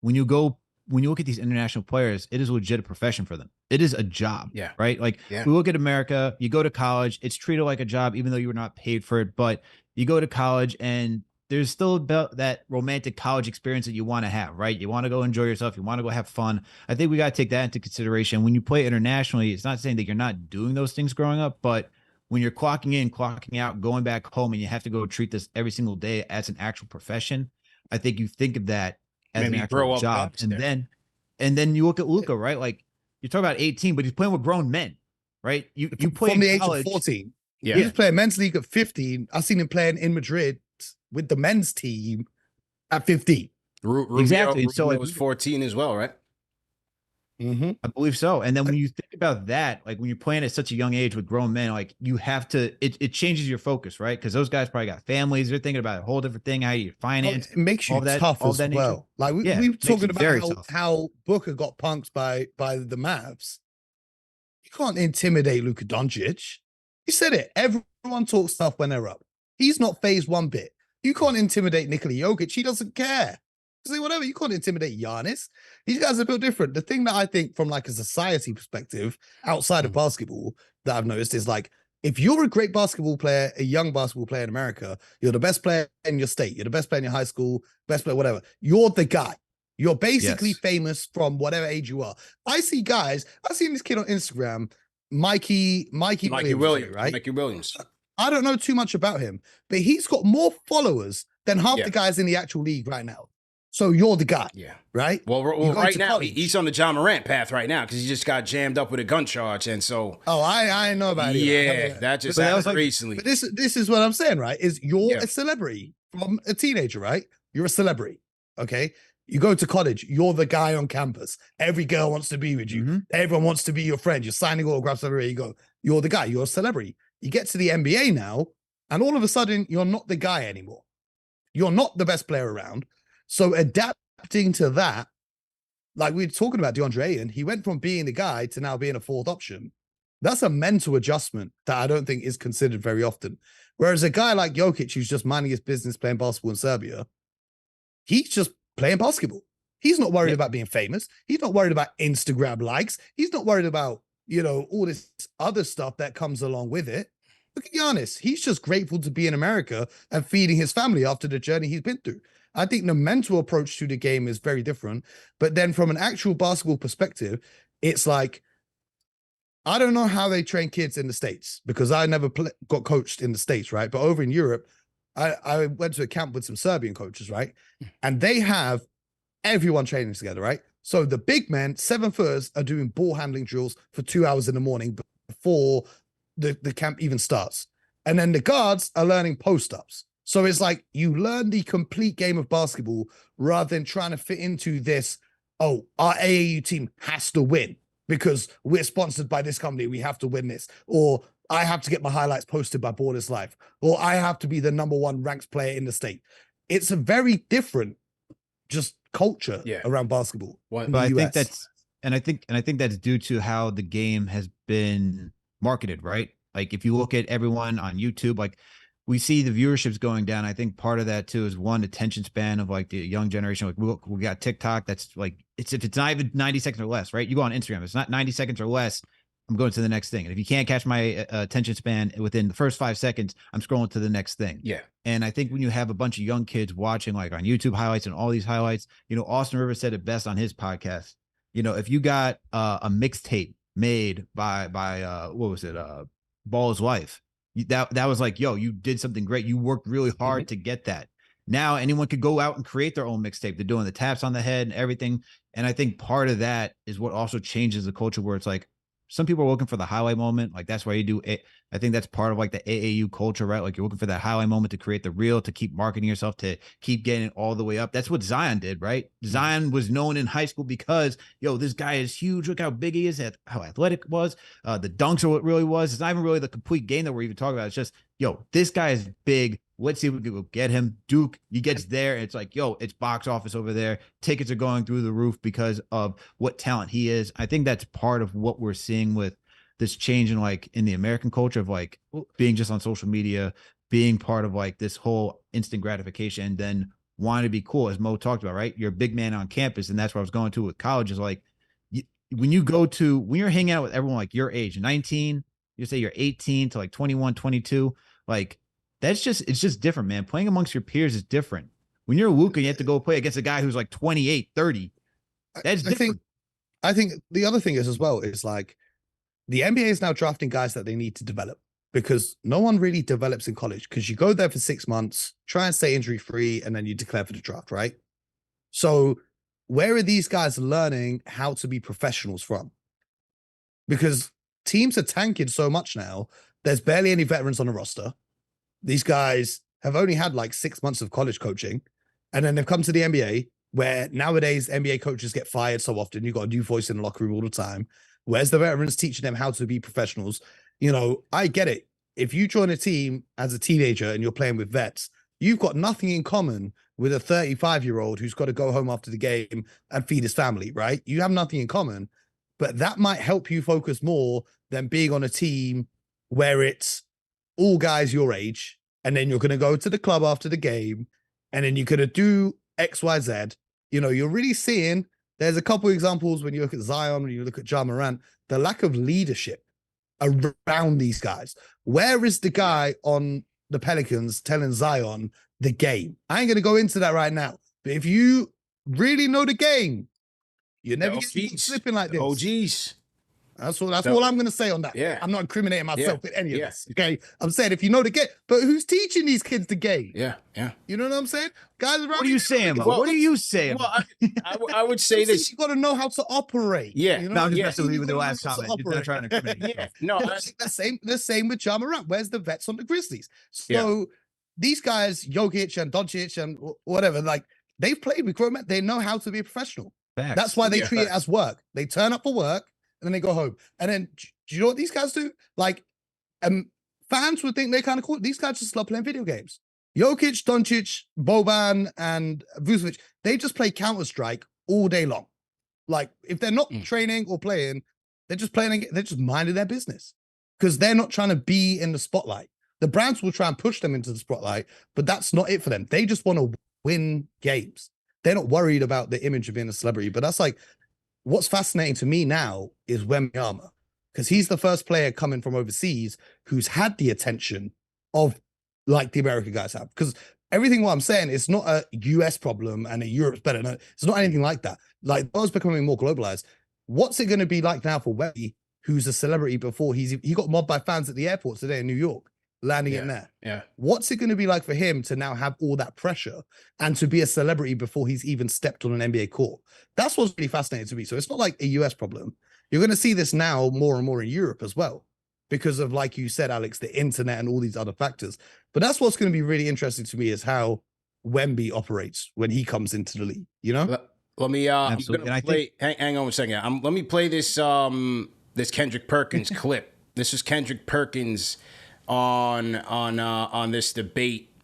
when you look at these international players, it is legit a profession for them. It is a job. Yeah. Right. Like we look at America, you go to college, it's treated like a job, even though you were not paid for it. But you go to college and there's still about that romantic college experience that you want to have, right? You want to go enjoy yourself. You want to go have fun. I think we got to take that into consideration. When you play internationally, it's not saying that you're not doing those things growing up, but when you're clocking in, clocking out, going back home, and you have to go treat this every single day as an actual profession, I think you think of that as Maybe an actual job. And then you look at Luka, right? Like you talk about 18, but he's playing with grown men, right? You play from the age college, of 14. Yeah. He was playing men's league at 15. I've seen him playing in Madrid with the men's team at 15. Exactly. Rubio So like, was 14 as well, right? Mm-hmm. I believe so. And then when you think about that, like when you're playing at such a young age with grown men, like you have to, it changes your focus, right? Because those guys probably got families. They're thinking about a whole different thing, how you finance. It makes you tough as well. Like we were talking about how Booker got punked by the Mavs. You can't intimidate Luka Doncic. You said it. Everyone talks stuff when they're up. He's not phased one bit. You can't intimidate Nikola Jokic. He doesn't care. Say whatever. You can't intimidate Giannis. These guys are built different. The thing that I think from like a society perspective outside of basketball that I've noticed is like, if you're a great basketball player, a young basketball player in America, you're the best player in your state, you're the best player in your high school, best player, whatever. You're the guy. You're basically famous from whatever age you are. I see guys, I've seen this kid on Instagram, Mikey Williams, right? Mikey Williams. I don't know too much about him, but he's got more followers than half the guys in the actual league right now. So you're the guy, right? Well right now he's on the John Morant path right now because he just got jammed up with a gun charge, and so I know about it. Yeah, that just happened recently. But this is what I'm saying, right? Is you're a celebrity from a teenager, right? You're a celebrity, okay? You go to college, you're the guy on campus. Every girl wants to be with you. Mm-hmm. Everyone wants to be your friend. You're signing autographs everywhere you go. You're the guy. You're a celebrity. You get to the NBA now, and all of a sudden, you're not the guy anymore. You're not the best player around. So adapting to that, like we were talking about DeAndre Ayton, he went from being the guy to now being a fourth option. That's a mental adjustment that I don't think is considered very often. Whereas a guy like Jokic, who's just minding his business playing basketball in Serbia, he's just playing basketball. He's not worried about being famous. He's not worried about Instagram likes. He's not worried about, all this other stuff that comes along with it. Look at Giannis. He's just grateful to be in America and feeding his family after the journey he's been through. I think the mental approach to the game is very different. But then from an actual basketball perspective, it's like, I don't know how they train kids in the States because I never got coached in the States, right? But over in Europe, I went to a camp with some Serbian coaches, right? And they have everyone training together, right? So the big men, 7-footers, are doing ball handling drills for 2 hours in the morning before the camp even starts. And then the guards are learning post-ups. So it's like you learn the complete game of basketball rather than trying to fit into this, our AAU team has to win because we're sponsored by this company. We have to win this. Or I have to get my highlights posted by Borders Life. Or I have to be the #1 ranked player in the state. It's a very different just culture around basketball. But I think that's due to how the game has been marketed, right? Like if you look at everyone on YouTube, like we see the viewership's going down. I think part of that too is one, attention span of like the young generation. Like we got TikTok. That's like, if it's not even 90 seconds or less, right? You go on Instagram, it's not 90 seconds or less. I'm going to the next thing. And if you can't catch my attention span within the first 5 seconds, I'm scrolling to the next thing. Yeah. And I think when you have a bunch of young kids watching like on YouTube highlights and all these highlights, Austin Rivers said it best on his podcast. If you got a mixtape made by what was it? Ball's Life, that was like, yo, you did something great. You worked really hard to get that. Now anyone could go out and create their own mixtape. They're doing the taps on the head and everything. And I think part of that is what also changes the culture, where it's like some people are looking for the highlight moment. Like that's why you do it. I think that's part of like the AAU culture, right? Like you're looking for that highlight moment to create the reel, to keep marketing yourself, to keep getting it all the way up. That's what Zion did, right? Zion was known in high school because, yo, this guy is huge. Look how big he is, how athletic it was. The dunks are what really was. It's not even really the complete game that we're even talking about. It's just, yo, this guy is big. Let's see if we can go get him. Duke, he gets there. It's like, yo, it's box office over there. Tickets are going through the roof because of what talent he is. I think that's part of what we're seeing with this change in like in the American culture of like being just on social media, being part of like this whole instant gratification, and then wanting to be cool, as Mo talked about, right? You're a big man on campus. And that's what I was going to with college is like, when you're hanging out with everyone like your age, 19, you say you're 18 to like 21, 22, like, it's just different, man. Playing amongst your peers is different. When you're Luka, you have to go play against a guy who's like 28, 30. That's different. I think the other thing is as well is like the NBA is now drafting guys that they need to develop, because no one really develops in college, because you go there for 6 months, try and stay injury free, and then you declare for the draft, right? So where are these guys learning how to be professionals from? Because teams are tanking so much now. There's barely any veterans on the roster. These guys have only had like 6 months of college coaching, and then they've come to the NBA, where nowadays NBA coaches get fired so often. You've got a new voice in the locker room all the time. Where's the veterans teaching them how to be professionals? You know, I get it. If you join a team as a teenager and you're playing with vets, you've got nothing in common with a 35-year-old who's got to go home after the game and feed his family, right? You have nothing in common, but that might help you focus more than being on a team where it's all guys your age, and then you're going to go to the club after the game, and then you're going to do X, Y, Z. You know, you're really seeing, there's a couple of examples when you look at Zion, when you look at Ja Morant, the lack of leadership around these guys. Where is the guy on the Pelicans telling Zion the game? I ain't going to go into that right now, but if you really know the game, you're never getting slipping like this. OGs. That's all I'm going to say on that. Yeah. I'm not incriminating myself with any of this, okay? I'm saying if you know the game, but who's teaching these kids the game? Yeah. You know what I'm saying? Guys, what are you saying, Mo? What are you saying? Well, I would say this. You got to know how to operate. Yeah. You know? No, I'm just messing with you with the last comment. You're not trying to incriminate yourself. No, the same with Ja Morant. Where's the vets on the Grizzlies? So these guys, Jokic and Doncic and whatever, like they've played with grown men. They know how to be a professional. Facts. That's why they treat it as work. They turn up for work, and then they go home. And then, do you know what these guys do? Like, fans would think they're kind of cool. These guys just love playing video games. Jokic, Doncic, Boban, and Vucevic, they just play Counter-Strike all day long. Like, if they're not training or playing, they're just playing, they're just minding their business, because they're not trying to be in the spotlight. The brands will try and push them into the spotlight, but that's not it for them. They just want to win games. They're not worried about the image of being a celebrity. But that's like, what's fascinating to me now is Wembanyama, because he's the first player coming from overseas who's had the attention of like the American guys have. Because everything what I'm saying is not a US problem and a Europe's better. No, it's not anything like that. Like, those becoming more globalized. What's it going to be like now for Wemby, who's a celebrity before he got mobbed by fans at the airport today in New York, landing in there? Yeah. What's it going to be like for him to now have all that pressure and to be a celebrity before he's even stepped on an NBA court? That's what's really fascinating to me. So it's not like a US problem. You're going to see this now more and more in Europe as well, because of, like you said, Alex, the internet and all these other factors. But that's what's going to be really interesting to me, is how Wemby operates when he comes into the league, you know? Let me I'm Absolutely. gonna play, hang on a second. Let me play this this Kendrick Perkins clip. This is Kendrick Perkins on this debate.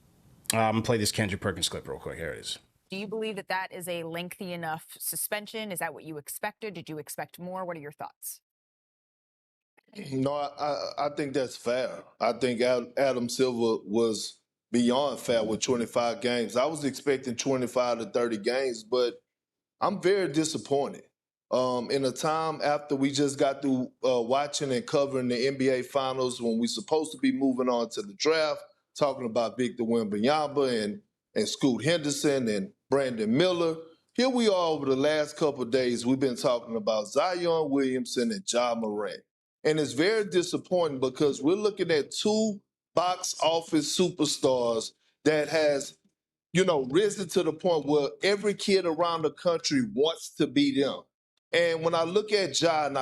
I'm gonna play this Kendrick Perkins clip real quick. Here it is. Do you believe that that is a lengthy enough suspension? Is that what you expected? Did you expect more? What are your thoughts? No, I think that's fair. I think Adam Silver was beyond fair with 25 games. I was expecting 25 to 30 games, but I'm very disappointed. In a time after we just got through watching and covering the NBA Finals, when we're supposed to be moving on to the draft, talking about Victor Wembanyama and Scoot Henderson and Brandon Miller. Here we are over the last couple of days, we've been talking about Zion Williamson and Ja Morant. And it's very disappointing because we're looking at two box office superstars that has, risen to the point where every kid around the country wants to be them. And when I look at Ja and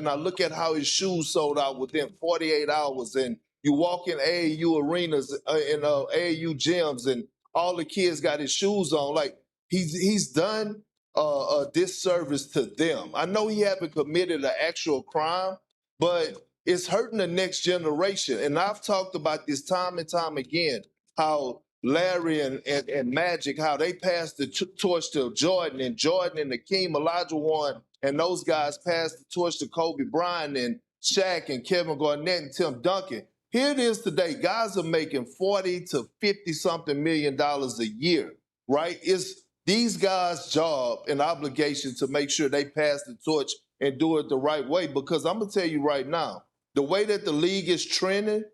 I look at how his shoes sold out within 48 hours, and you walk in AAU arenas, in AAU gyms, and all the kids got his shoes on, like he's done a disservice to them. I know he haven't committed an actual crime, but it's hurting the next generation. And I've talked about this time and time again, how Larry and Magic, how they passed the torch to Jordan and Akeem Olajuwon, and those guys passed the torch to Kobe Bryant and Shaq and Kevin Garnett and Tim Duncan. Here it is today. Guys are making 40 to 50 something $million a year, right? It's these guys' job and obligation to make sure they pass the torch and do it the right way. Because I'm going to tell you right now, the way that the league is trending,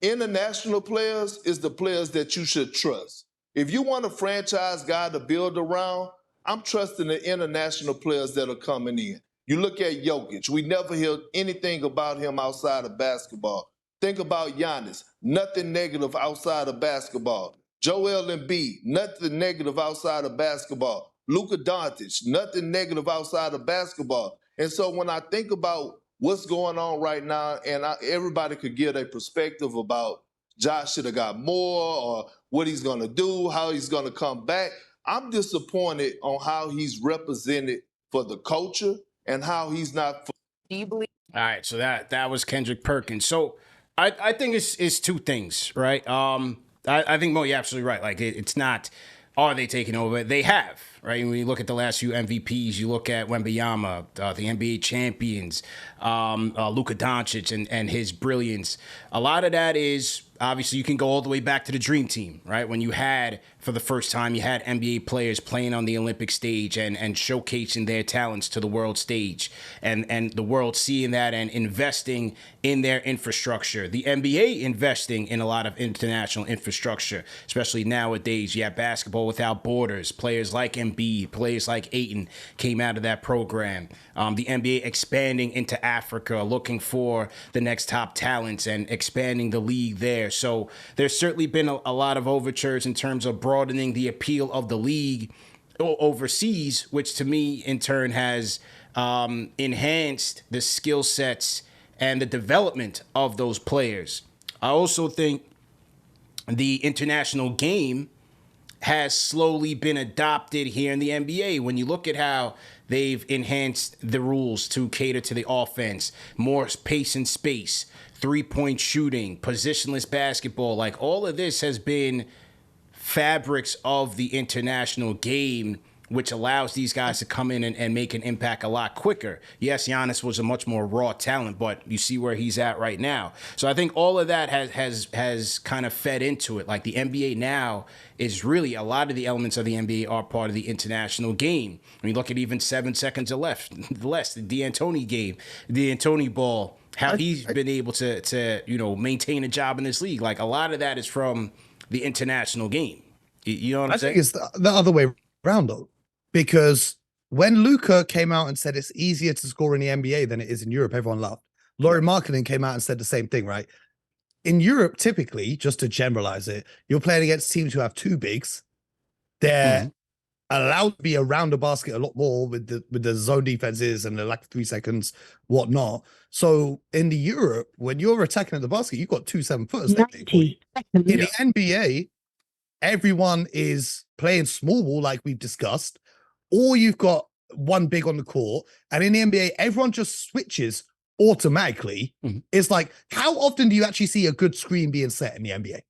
international players is the players that you should trust. If you want a franchise guy to build around, I'm trusting the international players that are coming in. You look at Jokic. We never hear anything about him outside of basketball. Think about Giannis. Nothing negative outside of basketball. Joel Embiid. Nothing negative outside of basketball. Luka Doncic. Nothing negative outside of basketball. And so when I think about what's going on right now, and everybody could give a perspective about Josh should have got more, or what he's going to do, how he's going to come back. I'm disappointed on how he's represented for the culture and how he's not. Do you believe? All right, so that was Kendrick Perkins. So I think it's two things, right? I think, Mo, you're absolutely right. Like, it's not, are they taking over? They have, right? When you look at the last few MVPs, you look at Wembanyama, the NBA champions, Luka Doncic and his brilliance. A lot of that is, obviously, you can go all the way back to the Dream Team, right? When you had, for the first time, you had NBA players playing on the Olympic stage and showcasing their talents to the world stage, and the world seeing that and investing in their infrastructure. The NBA investing in a lot of international infrastructure, especially nowadays. You have Basketball Without Borders. Players like Embiid, players like Ayton came out of that program. The NBA expanding into Africa, looking for the next top talents and expanding the league there. So there's certainly been a lot of overtures in terms of broadening the appeal of the league overseas, which to me in turn has enhanced the skill sets and the development of those players. I also think the international game has slowly been adopted here in the NBA. When you look at how they've enhanced the rules to cater to the offense, more pace and space, three-point shooting, positionless basketball, like all of this has been fabrics of the international game, which allows these guys to come in and make an impact a lot quicker. Yes, Giannis was a much more raw talent, but you see where he's at right now. So I think all of that has kind of fed into it. Like the NBA now is really, a lot of the elements of the NBA are part of the international game. When you look at even 7 seconds or less, the D'Antoni game, the D'Antoni ball, how he's been able to maintain a job in this league. Like a lot of that is from the international game. You know what I'm saying? I think it's the other way around though. Because when Luka came out and said it's easier to score in the NBA than it is in Europe, everyone laughed. Laurie Marketing came out and said the same thing, right? In Europe, typically, just to generalize it, you're playing against teams who have two bigs. They're allowed to be around the basket a lot more with the zone defenses and the lack of 3 seconds, whatnot. So in the Europe, when you're attacking at the basket, you've got 2 7-footers. In the NBA, everyone is playing small ball like we've discussed, or you've got one big on the court. And in the NBA, everyone just switches automatically. It's like, how often do you actually see a good screen being set in the NBA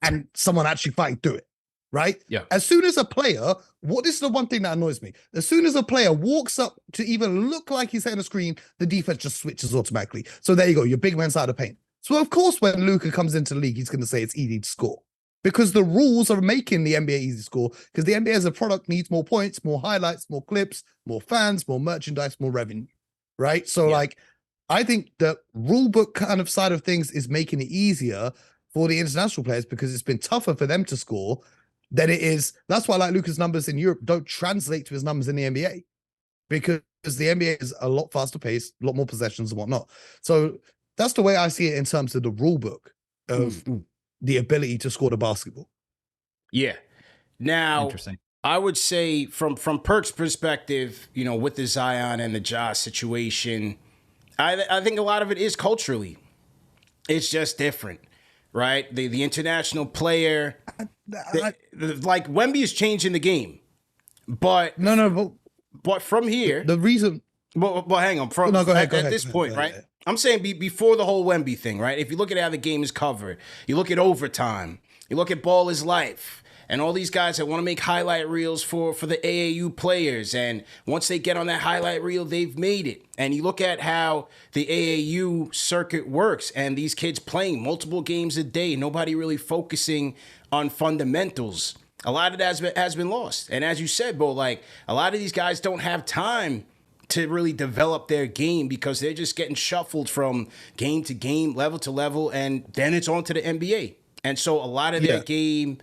and someone actually fighting through it, right? Yeah. As soon as a player, this is the one thing that annoys me. As soon as a player walks up to even look like he's setting a screen, the defense just switches automatically. So there you go, your big man's out of paint. So of course, when Luka comes into the league, he's going to say it's easy to score. Because the rules are making the NBA easy to score, because the NBA as a product needs more points, more highlights, more clips, more fans, more merchandise, more revenue, right? So like, I think the rule book kind of side of things is making it easier for the international players because it's been tougher for them to score than it is. That's why like Luka's numbers in Europe don't translate to his numbers in the NBA, because the NBA is a lot faster paced, a lot more possessions and whatnot. So that's the way I see it in terms of the rule book. of the ability to score the basketball. Yeah. Now, Interesting. I would say from Perk's perspective, you know, with the Zion and the Ja situation, I think a lot of it is culturally. It's just different, right? The international player, like Wemby is changing the game, but but from here, the reason. But hang on, Go ahead, at this point, right? I'm saying before the whole Wemby thing, right? If you look at how the game is covered, you look at overtime, you look at Ball is Life, and all these guys that want to make highlight reels for the AAU players, and once they get on that highlight reel, they've made it. And you look at how the AAU circuit works, and these kids playing multiple games a day, nobody really focusing on fundamentals. A lot of that has been lost. And as you said, Bo, like a lot of these guys don't have time to really develop their game because they're just getting shuffled from game to game, level to level, and then it's on to the NBA. And so a lot of their game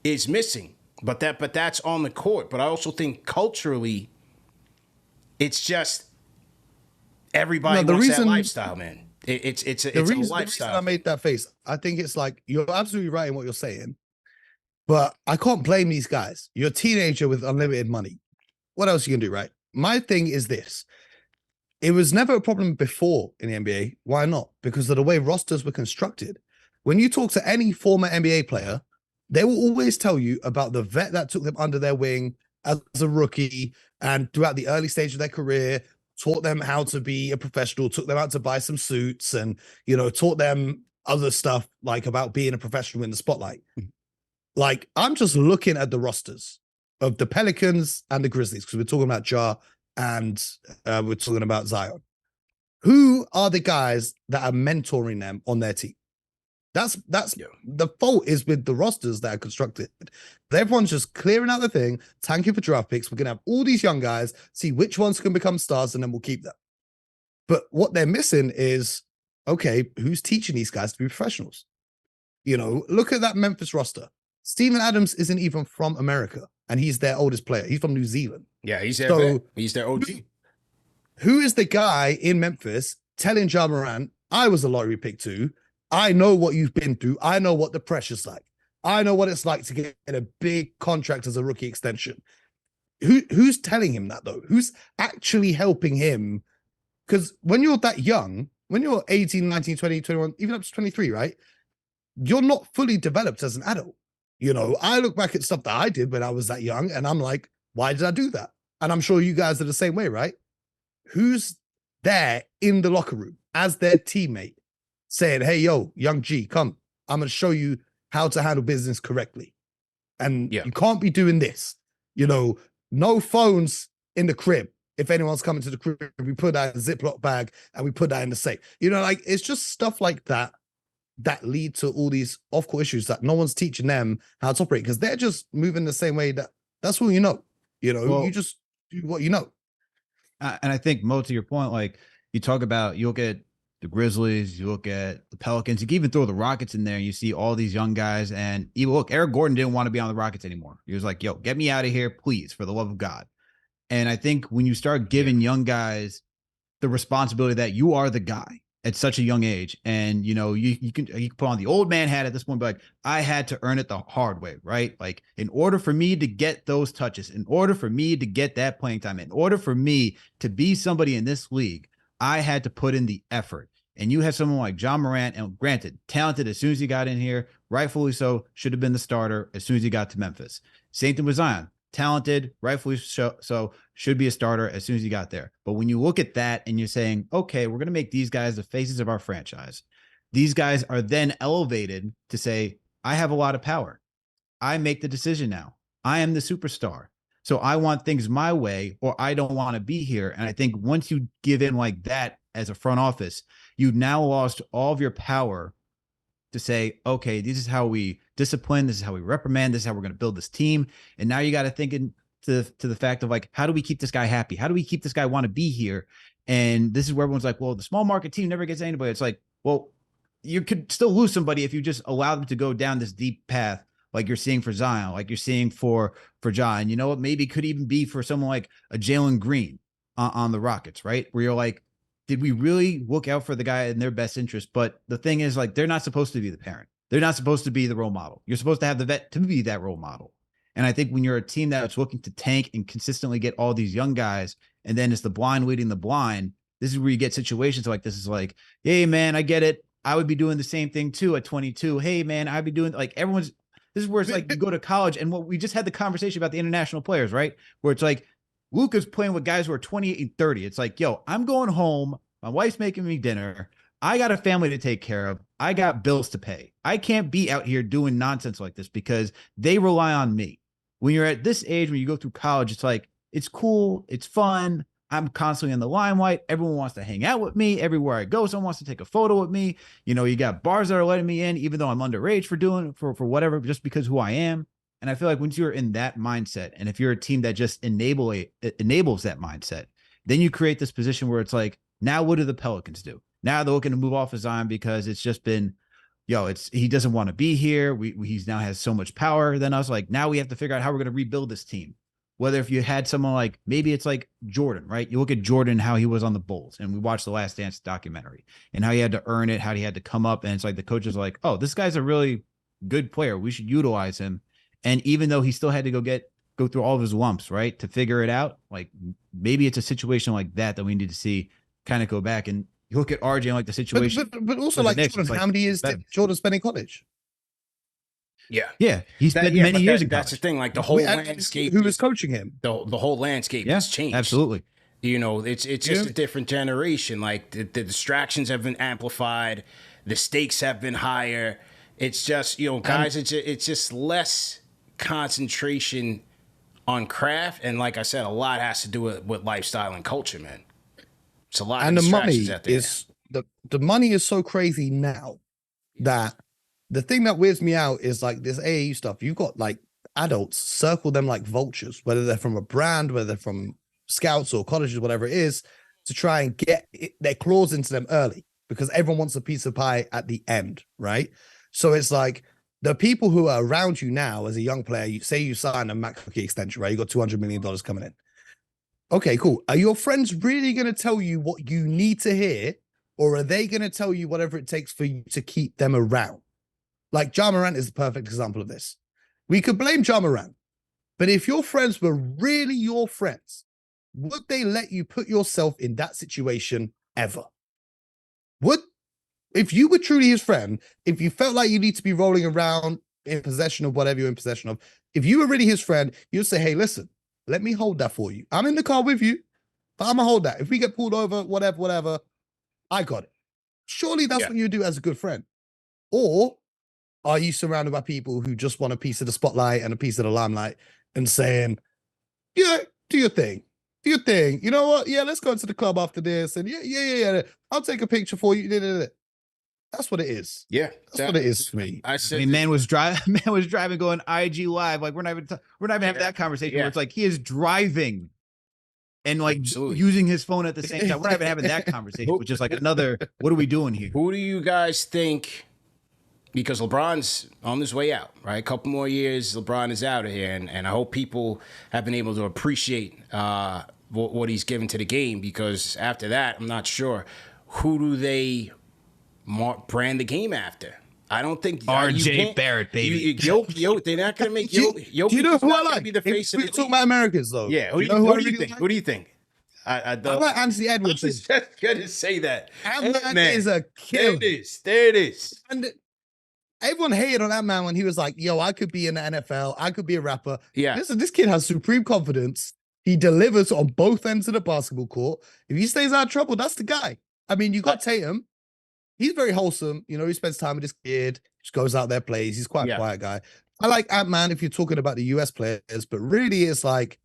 is missing. But that's on the court. But I also think culturally, it's just everybody wants that lifestyle, man. It's a lifestyle. The reason I made that face, I think it's like you're absolutely right in what you're saying, but I can't blame these guys. You're a teenager with unlimited money. What else are you gonna do, right? My thing is this. It was never a problem before in the NBA. Why not? Because of the way rosters were constructed. When you talk to any former NBA player, they will always tell you about the vet that took them under their wing as a rookie and throughout the early stage of their career, taught them how to be a professional, took them out to buy some suits and, you know, taught them other stuff like about being a professional in the spotlight. Like, I'm just looking at the rosters of the Pelicans and the Grizzlies because we're talking about Ja and we're talking about Zion. Who are the guys that are mentoring them on their team? That's the fault is with the rosters that are constructed. Everyone's just clearing out the thing, tanking for draft picks. We're going to have all these young guys, see which ones can become stars, and then we'll keep them. But what they're missing is, okay, who's teaching these guys to be professionals? You know, look at that Memphis roster. Steven Adams isn't even from America, and he's their oldest player. He's from New Zealand. Yeah, he's their OG. Who is the guy in Memphis telling Ja Morant, I was a lottery pick too. I know what you've been through. I know what the pressure's like. I know what it's like to get a big contract as a rookie extension. Who's telling him that, though? Who's actually helping him? Because when you're that young, when you're 18, 19, 20, 21, even up to 23, right? You're not fully developed as an adult. You know, I look back at stuff that I did when I was that young, and I'm like, why did I do that? And I'm sure you guys are the same way, right? Who's there in the locker room as their teammate saying, hey, yo, young G, come, I'm going to show you how to handle business correctly. And you can't be doing this. You know, no phones in the crib. If anyone's coming to the crib, we put that in a Ziploc bag and we put that in the safe. You know, like, it's just stuff like that that lead to all these off-court issues that no one's teaching them how to operate because they're just moving the same way that's all you know. You know, well, you just do what you know. And I think, Mo, to your point, like you talk about, you look at the Grizzlies, you look at the Pelicans, you can even throw the Rockets in there and you see all these young guys. And you look, Eric Gordon didn't want to be on the Rockets anymore. He was like, yo, get me out of here, please, for the love of God. And I think when you start giving young guys the responsibility that you are the guy at such a young age, and you know, you can put on the old man hat at this point, but like, I had to earn it the hard way, right? Like, in order for me to get those touches, in order for me to get that playing time, in order for me to be somebody in this league, I had to put in the effort. And you have someone like Ja Morant, and granted, talented as soon as he got in here, rightfully so, should have been the starter as soon as he got to Memphis. Same thing with Zion. Talented, rightfully so, should be a starter as soon as he got there. But when you look at that and you're saying, okay, we're going to make these guys the faces of our franchise, these guys are then elevated to say, I have a lot of power. I make the decision now. I am the superstar. So I want things my way, or I don't want to be here. And I think once you give in like that as a front office, you've now lost all of your power to say, okay, this is how we discipline, this is how we reprimand, this is how we're going to build this team. And now you got to think to the fact of like, how do we keep this guy happy? How do we keep this guy want to be here? And this is where everyone's like, well, the small market team never gets anybody. It's like, well, you could still lose somebody if you just allow them to go down this deep path, like you're seeing for Zion, like you're seeing for Ja. And you know what? Maybe it could even be for someone like a Jalen Green on the Rockets, right? Where you're like, did we really look out for the guy in their best interest? But the thing is, like, they're not supposed to be the parent. They're not supposed to be the role model. You're supposed to have the vet to be that role model. And I think when you're a team that's looking to tank and consistently get all these young guys, and then it's the blind leading the blind, this is where you get situations like this is like, hey, man, I get it. I would be doing the same thing too at 22. Hey, man, I'd be doing like this is where it's like you go to college. And what we just had the conversation about the international players, right? Where it's like Luka's playing with guys who are 28 and 30. It's like, yo, I'm going home. My wife's making me dinner. I got a family to take care of. I got bills to pay. I can't be out here doing nonsense like this because they rely on me. When you're at this age, when you go through college, it's like, it's cool. It's fun. I'm constantly in the limelight. Everyone wants to hang out with me. Everywhere I go, someone wants to take a photo with me. You know, you got bars that are letting me in, even though I'm underage for whatever, just because who I am. And I feel like once you're in that mindset, and if you're a team that just enables that mindset, then you create this position where it's like, now what do the Pelicans do? Now they're looking to move off of Zion because it's just been, he doesn't want to be here. He's now has so much power than us. Like, now we have to figure out how we're going to rebuild this team. Whether if you had someone like, maybe it's like Jordan, right? You look at Jordan, how he was on the Bulls, and we watched the Last Dance documentary and how he had to earn it, how he had to come up. And it's like the coach is like, oh, this guy's a really good player. We should utilize him. And even though he still had to go through all of his lumps, right, to figure it out, like maybe it's a situation like that we need to see kind of go back. And you look at RJ and like the situation. But also like Jordan, like, how many years did Jordan spend in college? Yeah. He spent many years in college. That's the thing. Like the whole landscape. Who was coaching him? The whole landscape has changed. Absolutely. You know, it's just a different generation. Like the distractions have been amplified. The stakes have been higher. It's just, guys, it's just less concentration on craft. And like I said, a lot has to do with lifestyle and culture, man. It's a lot of distractions out there. Is the money is so crazy now that the thing that weirds me out is like this AAU stuff. You've got like adults circle them like vultures, whether they're from a brand, whether they're from scouts or colleges, whatever it is, to try and get their claws into them early because everyone wants a piece of pie at the end, right? So it's like the people who are around you now as a young player, you say you sign a max rookie extension, right? You got $200 million coming in. Okay, cool. Are your friends really going to tell you what you need to hear, or are they going to tell you whatever it takes for you to keep them around? Like Ja Morant is the perfect example of this. We could blame Ja Morant, but if your friends were really your friends, would they let you put yourself in that situation ever? If you were truly his friend, if you felt like you need to be rolling around in possession of whatever you're in possession of, if you were really his friend, you'd say, hey, listen, let me hold that for you. I'm in the car with you, but I'm going to hold that. If we get pulled over, whatever, I got it. Surely that's what you do as a good friend. Or are you surrounded by people who just want a piece of the spotlight and a piece of the limelight and saying, yeah, do your thing. Do your thing. You know what? Yeah, let's go to the club after this. And yeah. I'll take a picture for you. That's what it is. Yeah, that's what it is for me. I mean, man was driving, going IG live. Like we're not even having that conversation. Where it's like he is driving and like using his phone at the same time. We're not even having that conversation, which is like another. What are we doing here? Who do you guys think? Because LeBron's on his way out, right? A couple more years, LeBron is out of here, and I hope people have been able to appreciate what he's given to the game. Because after that, I'm not sure who do they brand the game after. I don't think RJ Barrett, baby. They're not gonna make Yo. You know who I like? Be the face of the talking about Americans, though. Yeah. Who do you think? Who do you think? I like Anthony Edwards. I was just gonna say that. Ant-Man is a killer. There it is. And everyone hated on Ant-Man when he was like, yo, I could be in the NFL. I could be a rapper. Yeah. Listen, this kid has supreme confidence. He delivers on both ends of the basketball court. If he stays out of trouble, that's the guy. I mean, you got Tatum. He's very wholesome. He spends time with his kid. Just goes out there, plays. He's quite a quiet guy. I like Ant-Man if you're talking about the US players, but really it's like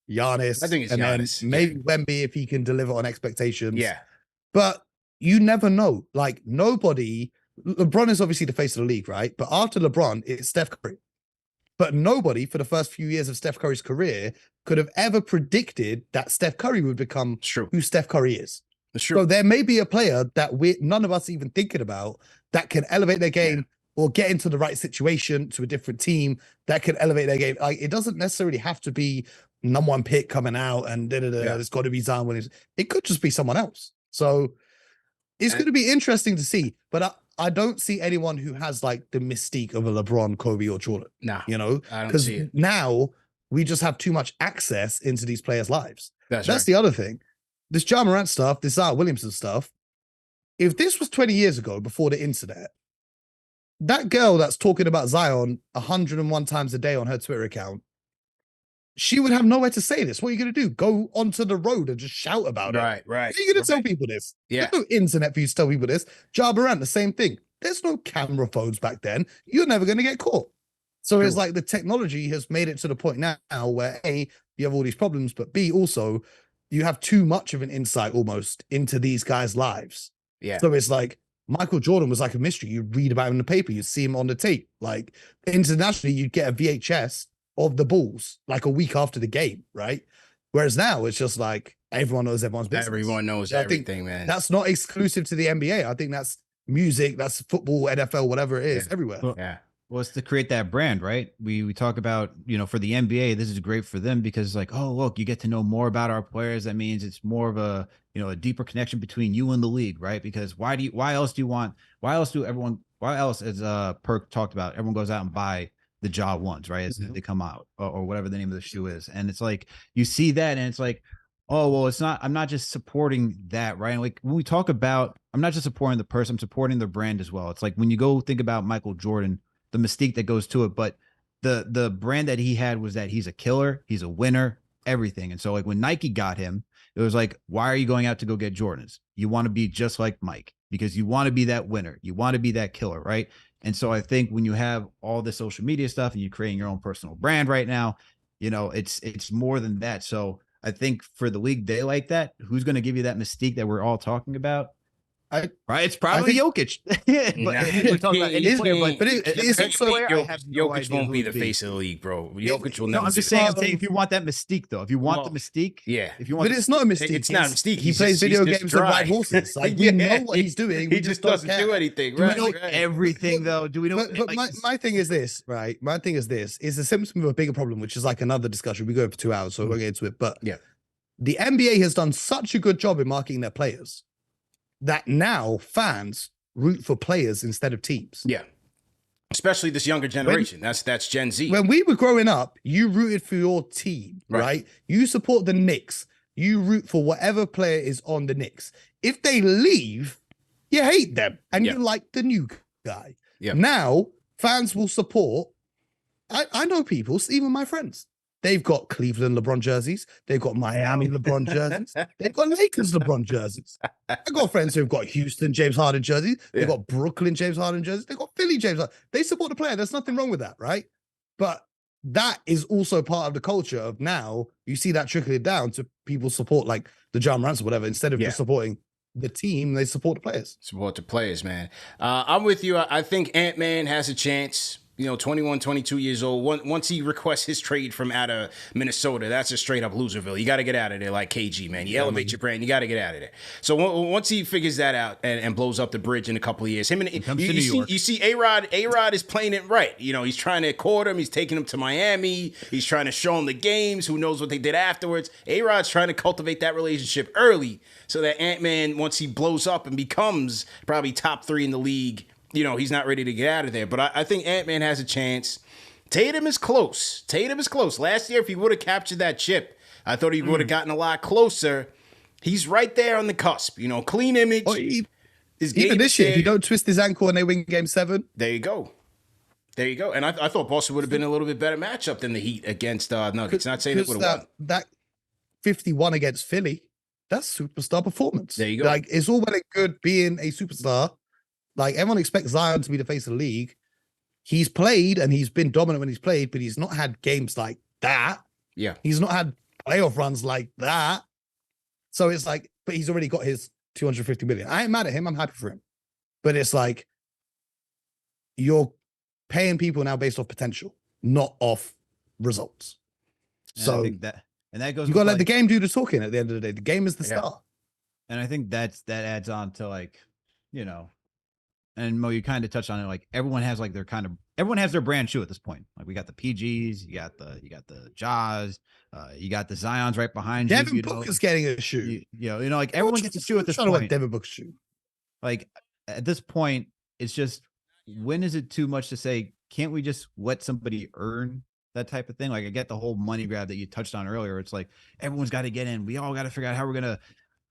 Giannis. I think it's Giannis. Then maybe Wemby if he can deliver on expectations. Yeah. But you never know. Like nobody, LeBron is obviously the face of the league, right? But after LeBron, it's Steph Curry. But nobody for the first few years of Steph Curry's career could have ever predicted that Steph Curry would become who Steph Curry is. So there may be a player that none of us even thinking about that can elevate their game or get into the right situation to a different team that can elevate their game. Like it doesn't necessarily have to be number one pick coming out and it's got to be Zion Williams. It could just be someone else. So it's going to be interesting to see. But I don't see anyone who has like the mystique of a LeBron, Kobe, or Jordan. Nah, you know, I don't because see it. now we just have too much access into these players' lives. That's That's right. the other thing. This Ja Morant stuff, this Zion Williamson stuff. If this was 20 years ago, before the internet, that girl that's talking about Zion 101 times a day on her Twitter account, she would have nowhere to say this. What are you going to do? Go onto the road and just shout about it? Right. How are you going to tell people this? Yeah. There's no internet for you to tell people this. Ja Morant, the same thing. There's no camera phones back then. You're never going to get caught. So it's like the technology has made it to the point now where A, you have all these problems, but B, also you have too much of an insight almost into these guys' lives. Yeah. So it's like Michael Jordan was like a mystery. You read about him in the paper, you see him on the tape. Like internationally, you'd get a VHS of the Bulls like a week after the game, right? Whereas now it's just like everyone knows everyone's business. Everyone knows So I think everything, man. That's not exclusive to the NBA. I think that's music, that's football, NFL, whatever it is, everywhere. Yeah. Well, it's to create that brand, right? We talk about, you know, for the NBA, this is great for them because like, oh, look, you get to know more about our players. That means it's more of a, you know, a deeper connection between you and the league, right? Because why else, as Perk talked about, everyone goes out and buy the Ja ones, right? As they come out or whatever the name of the shoe is. And it's like, you see that and it's like, oh, well, I'm not just supporting that, right? Like when we talk about, I'm not just supporting the person, I'm supporting the brand as well. It's like when you go think about Michael Jordan, the mystique that goes to it, but the brand that he had was that he's a killer, he's a winner, everything. And so like when Nike got him, it was like, why are you going out to go get Jordans? You want to be just like Mike because you want to be that winner. You want to be that killer, right? And so I think when you have all the social media stuff and you're creating your own personal brand right now, you know, it's more than that. So I think for the league, they like that. Who's going to give you that mystique that we're all talking about? Right, it's probably Jokic. But we're talking about any player, but it's also Jokic won't be the face of the league, bro. Jokic will never. I'm just saying, if you want that mystique, though, if you want the mystique, if you want, but it's not a mystique. It's not a mystique. He plays video games and ride horses. Like we know what he's doing. He just doesn't do anything. Do we know everything though? Do we know? But my thing is this, right? My thing is this: is a symptom of a bigger problem, which is like another discussion. We go for 2 hours, so we'll get into it. But yeah, the NBA has done such a good job in marketing their players that now fans root for players instead of teams. Yeah. Especially this younger generation. That's Gen Z. When we were growing up, you rooted for your team, right? You support the Knicks. You root for whatever player is on the Knicks. If they leave, you hate them and you like the new guy. Yeah. Now, fans will support. I know people, even my friends. They've got Cleveland LeBron jerseys. They've got Miami LeBron jerseys. They've got Lakers LeBron jerseys. I've got friends who've got Houston James Harden jerseys. They've got Brooklyn James Harden jerseys. They've got Philly James Harden. They support the player. There's nothing wrong with that, right? But that is also part of the culture of now you see that trickling down to people support like the Ja Morants or whatever. Instead of just supporting the team, they support the players. Support the players, man. I'm with you. I think Ant-Man has a chance. You know, 21, 22 years old. Once he requests his trade from out of Minnesota, that's a straight up loserville. You got to get out of there like KG, man. You elevate your brand. You got to get out of there. So once he figures that out and blows up the bridge in a couple of years, you see A-Rod is playing it right. You know, he's trying to court him. He's taking him to Miami. He's trying to show him the games. Who knows what they did afterwards. A-Rod's trying to cultivate that relationship early so that Ant-Man, once he blows up and becomes probably top 3 in the league, you know, he's not ready to get out of there. But I think Ant-Man has a chance. Tatum is close. Last year, if he would have captured that chip, I thought he would have gotten a lot closer. He's right there on the cusp. You know, clean image. Even this year, if you don't twist his ankle and they win Game 7. There you go. And I thought Boston would have been a little bit better matchup than the Heat against Nuggets. Not saying it would have won. That 51 against Philly, that's superstar performance. There you go. Like, it's all well and good being a superstar. Like, everyone expects Zion to be the face of the league. He's played and he's been dominant when he's played, but he's not had games like that. Yeah. He's not had playoff runs like that. So it's like, but he's already got his 250 million. I ain't mad at him. I'm happy for him. But it's like, you're paying people now based off potential, not off results. And so I think that goes. You got to let the game do the talking at the end of the day. The game is the star. And I think that adds on to, like, you know, and Mo, you kind of touched on it. Like everyone has like everyone has their brand shoe at this point. Like we got the PGs, you got the Jaws, you got the Zions right behind you. Devin You know, Booker's getting a shoe. Like everyone gets a shoe at this Trying to wear point. Devin Booker's shoe. Like at this point, it's just, when is it too much to say, can't we just let somebody earn that type of thing? Like I get the whole money grab that you touched on earlier. It's like everyone's got to get in. We all got to figure out how we're gonna,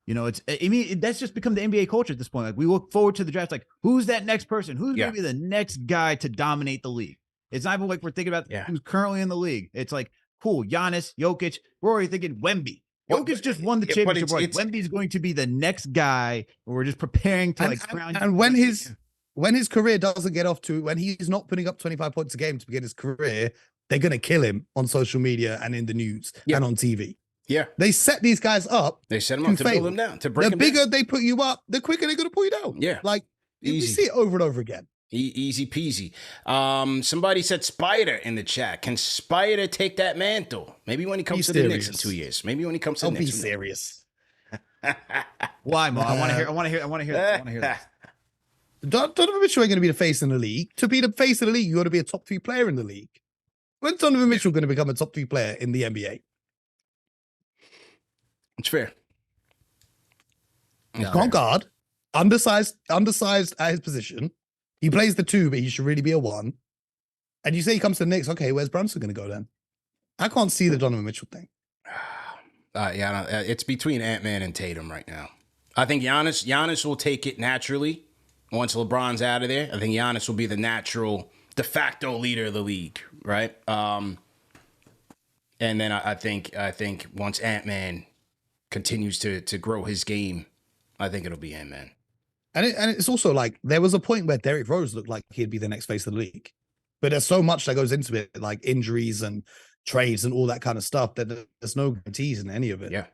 that's just become the NBA culture at this point. Like we look forward to the draft. Like who's that next person? Who's gonna be the next guy to dominate the league? It's not even like we're thinking about who's currently in the league. It's like, cool, Giannis, Jokic. We're already thinking Wemby. Jokic just won the championship. Wemby's going to be the next guy. We're just preparing to crown. And when his career doesn't get off to, when he's not putting up 25 points a game to begin his career, they're going to kill him on social media and in the news and on TV. Yeah. They set these guys up. They set them up to pull them down, to break them down. The bigger down. they put you up, the quicker they're going to pull you down. Yeah. Like, Easy. you see it over and over again. Easy peasy. Somebody said Spider in the chat. Can Spider take that mantle? Maybe when he comes to the Knicks in 2 years. Maybe when he comes to the Knicks. Be serious. Why, Mo? I want to hear this. Donovan Mitchell ain't going to be the face in the league. To be the face of the league, you got to be a top 3 player in the league. When's Donovan Mitchell going to become a top 3 player in the NBA? It's fair. Point guard, undersized at his position. He plays the 2, but he should really be a 1. And you say he comes to the Knicks. Okay, where's Brunson going to go then? I can't see the Donovan Mitchell thing. It's between Ant-Man and Tatum right now. I think Giannis will take it naturally once LeBron's out of there. I think Giannis will be the natural de facto leader of the league, right? And then I think once Ant-Man continues to grow his game, I think it'll be him, man. And it's also like there was a point where Derrick Rose looked like he'd be the next face of the league. But there's so much that goes into it, like injuries and trades and all that kind of stuff, that there's no guarantees in any of it. Yeah,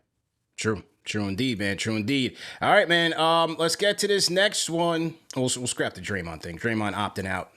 true indeed, man. True indeed. All right, man. Let's get to this next one. We'll scrap the Draymond thing. Draymond opting out.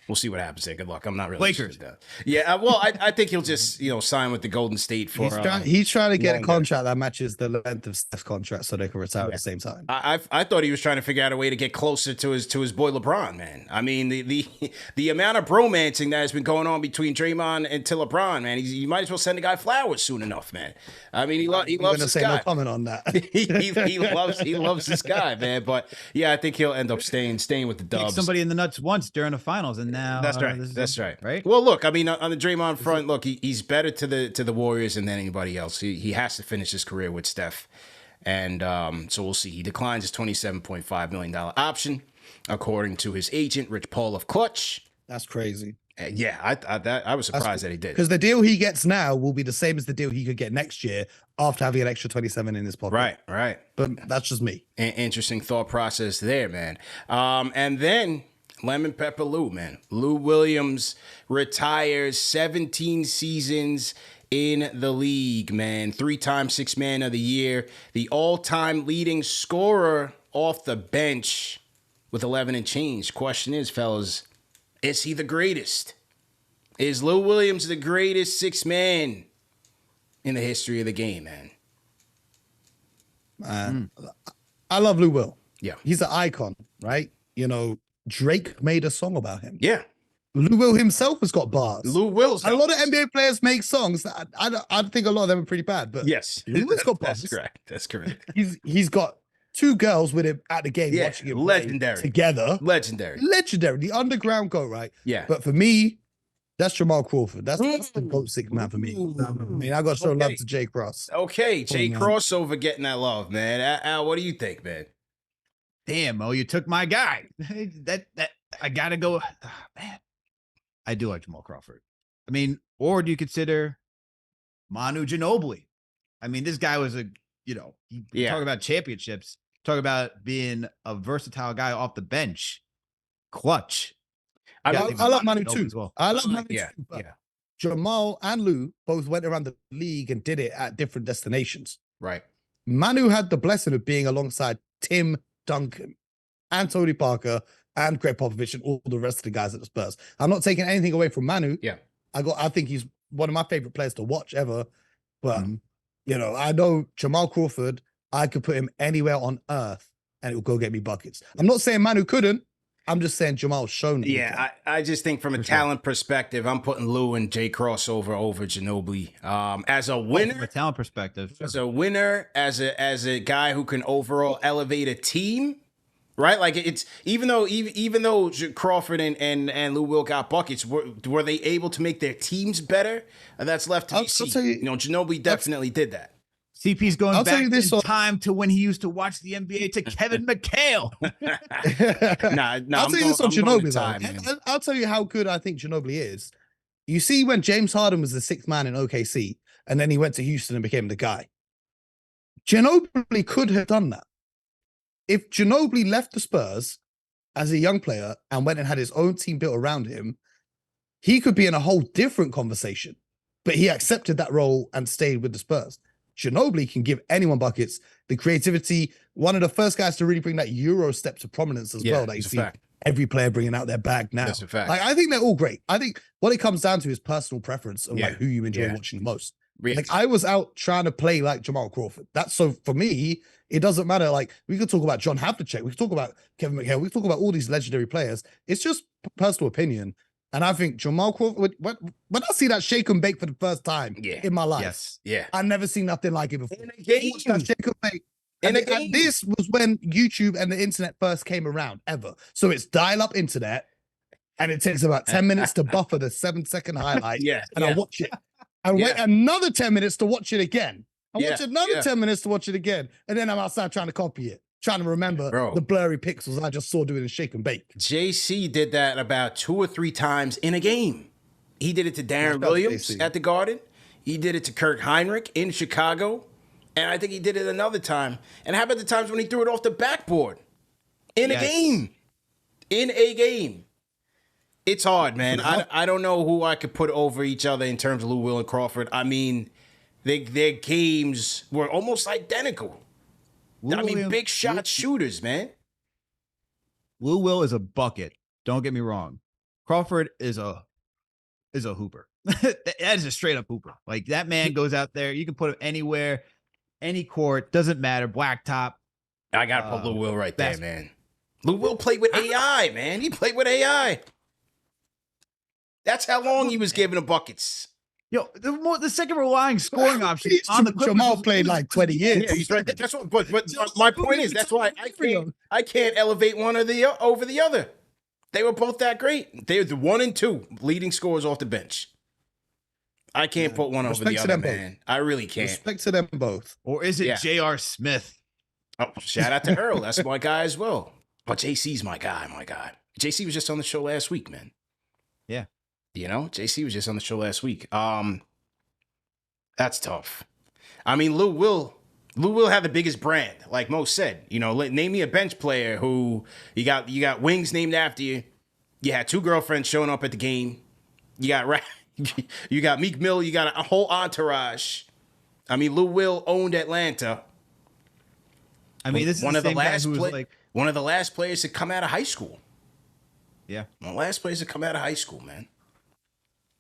We'll see what happens there. Good luck. I'm not really Lakers. Yeah, well, I think he'll just sign with the Golden State for. He's trying to get a contract that matches the length of Steph's contract, so they can retire at the same time. I thought he was trying to figure out a way to get closer to his boy LeBron, man. I mean, the amount of bromancing that has been going on between Draymond and to LeBron, man. You might as well send the guy flowers soon enough, man. I mean, he loves this guy. No comment on that. he loves this guy, man. But yeah, I think he'll end up staying with the Dubs. Somebody in the nuts once during the finals, and now that's right. Right. Well, look, I mean, on the Draymond front, look, he's better to the Warriors than anybody else. He has to finish his career with Steph, and so we'll see. He declines his $27.5 million option, according to his agent, Rich Paul of Clutch. That's crazy. Yeah, I was surprised that he did. Because the deal he gets now will be the same as the deal he could get next year after having an extra 27 in his pocket. Right. But that's just me. Interesting thought process there, man. And then Lemon Pepper Lou, man. Lou Williams retires 17 seasons in the league, man. 3-time Sixth Man of the Year. The all-time leading scorer off the bench with 11 and change. Question is, fellas, is he the greatest? Is Lou Williams the greatest sixth man in the history of the game, man? I love Lou Will. Yeah. He's an icon, right? Drake made a song about him. Yeah. Lou Will himself has got bars. Lou Will's a lot of NBA players make songs that I think a lot of them are pretty bad, but yes, Lou Will's got bars. That's correct. He's got 2 girls with him at the game watching him legendary together. Legendary. The underground GOAT, right? Yeah. But for me, that's Jamal Crawford. That's the GOAT sixth man for me. I mean, I got to show love to Jay Cross. Okay, Jay Crossover getting that love, man. Al, what do you think, man? Damn, Mo, you took my guy. that I gotta go. Man, I do like Jamal Crawford. I mean, or do you consider Manu Ginobili? I mean, this guy was talk about championships, talk about being a versatile guy off the bench, clutch. I love Manu too. Well. I love Manu too. But Jamal and Lou both went around the league and did it at different destinations. Right. Manu had the blessing of being alongside Tim Duncan and Tony Parker and Greg Popovich and all the rest of the guys at the Spurs. I'm not taking anything away from Manu. Yeah. I think he's one of my favorite players to watch ever. But I know Jamal Crawford, I could put him anywhere on earth and it will go get me buckets. I'm not saying Manu couldn't. I'm just saying Jamal's shown that he can. Yeah, I just think from a talent perspective, I'm putting Lou and Jay Crossover over Ginobili. As a winner, From a talent perspective, as a winner, as a guy who can overall elevate a team, right? Like it's even though Crawford and Lou Will got buckets, were they able to make their teams better? And that's left to be seen. You know, Ginobili definitely did that. CP's going I'll tell back you this in time to when he used to watch the NBA to Kevin McHale. I'll tell you this on Ginobili. I'll tell you how good I think Ginobili is. You see, when James Harden was the sixth man in OKC, and then he went to Houston and became the guy. Ginobili could have done that. If Ginobili left the Spurs as a young player and went and had his own team built around him, he could be in a whole different conversation. But he accepted that role and stayed with the Spurs. Ginobili can give anyone buckets, the creativity, one of the first guys to really bring that Euro step to prominence as well. That you see every player bringing out their bag now. That's a fact. Like, I think they're all great. I think what it comes down to is personal preference of like who you enjoy watching the most. Like, I was out trying to play like Jamal Crawford. That's so for me, it doesn't matter. Like, we could talk about John Havlicek, we could talk about Kevin McHale, we could talk about all these legendary players. It's just personal opinion. And I think Jamal Crawford, when I see that shake and bake for the first time in my life, I've never seen nothing like it before. In a game. That shake and bake. And this was when YouTube and the internet first came around, ever. So it's dial-up internet, and it takes about 10 minutes to buffer the 7-second highlight. I watch it. I wait another 10 minutes to watch it again. I watch another 10 minutes to watch it again. And then I'm outside trying to copy it, trying to remember the blurry pixels I just saw doing a shake and bake. JC did that about 2 or 3 times in a game. He did it to Darren Williams at the Garden. He did it to Kirk Heinrich in Chicago. And I think he did it another time. And how about the times when he threw it off the backboard? In a game. In a game. It's hard, man. I don't know who I could put over each other in terms of Lou Will and Crawford. I mean, their games were almost identical. Big shot shooters, man. Lou Will is a bucket. Don't get me wrong. Crawford is a hooper. That is a straight up hooper. Like, that man goes out there. You can put him anywhere, any court, doesn't matter. Blacktop. I gotta put Lou Will right there, man. Lou Will played with AI, man. He played with AI. That's how long he was giving the buckets. Yo, the second relying scoring option on the Jamal played like 20 years. Yeah, he's right. That's what. But my point is, that's why I can't elevate one or the over the other. They were both that great. They were the 1 and 2 leading scorers off the bench. I can't put one over the other, man. I really can't. Respect to them both. Or is it J.R. Smith? Oh, shout out to Earl. That's my guy as well. But JC's my guy. My God, JC was just on the show last week, man. Yeah. You know, JC was just on the show last week. That's tough. I mean, Lou Will have the biggest brand, like Mo said. You know, name me a bench player who you got wings named after you. You had 2 girlfriends showing up at the game. You got Meek Mill. You got a whole entourage. I mean, Lou Will owned Atlanta. I mean, this is one of the last one of the last players to come out of high school. Yeah, the last players to come out of high school, man.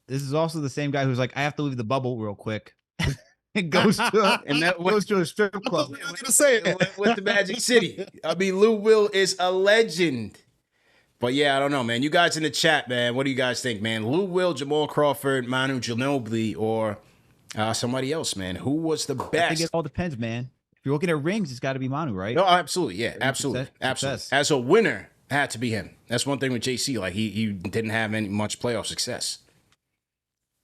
This is also the same guy who's like, I have to leave the bubble real quick. It goes to a strip club. I was gonna say it with the Magic City. I mean, Lou Will is a legend. But yeah, I don't know, man. You guys in the chat, man. What do you guys think, man? Lou Will, Jamal Crawford, Manu Ginobili, or somebody else, man? Who was the best? I think it all depends, man. If you're looking at rings, it's got to be Manu, right? No, absolutely, yeah, absolutely. As a winner, it had to be him. That's one thing with JC. Like, he didn't have much playoff success.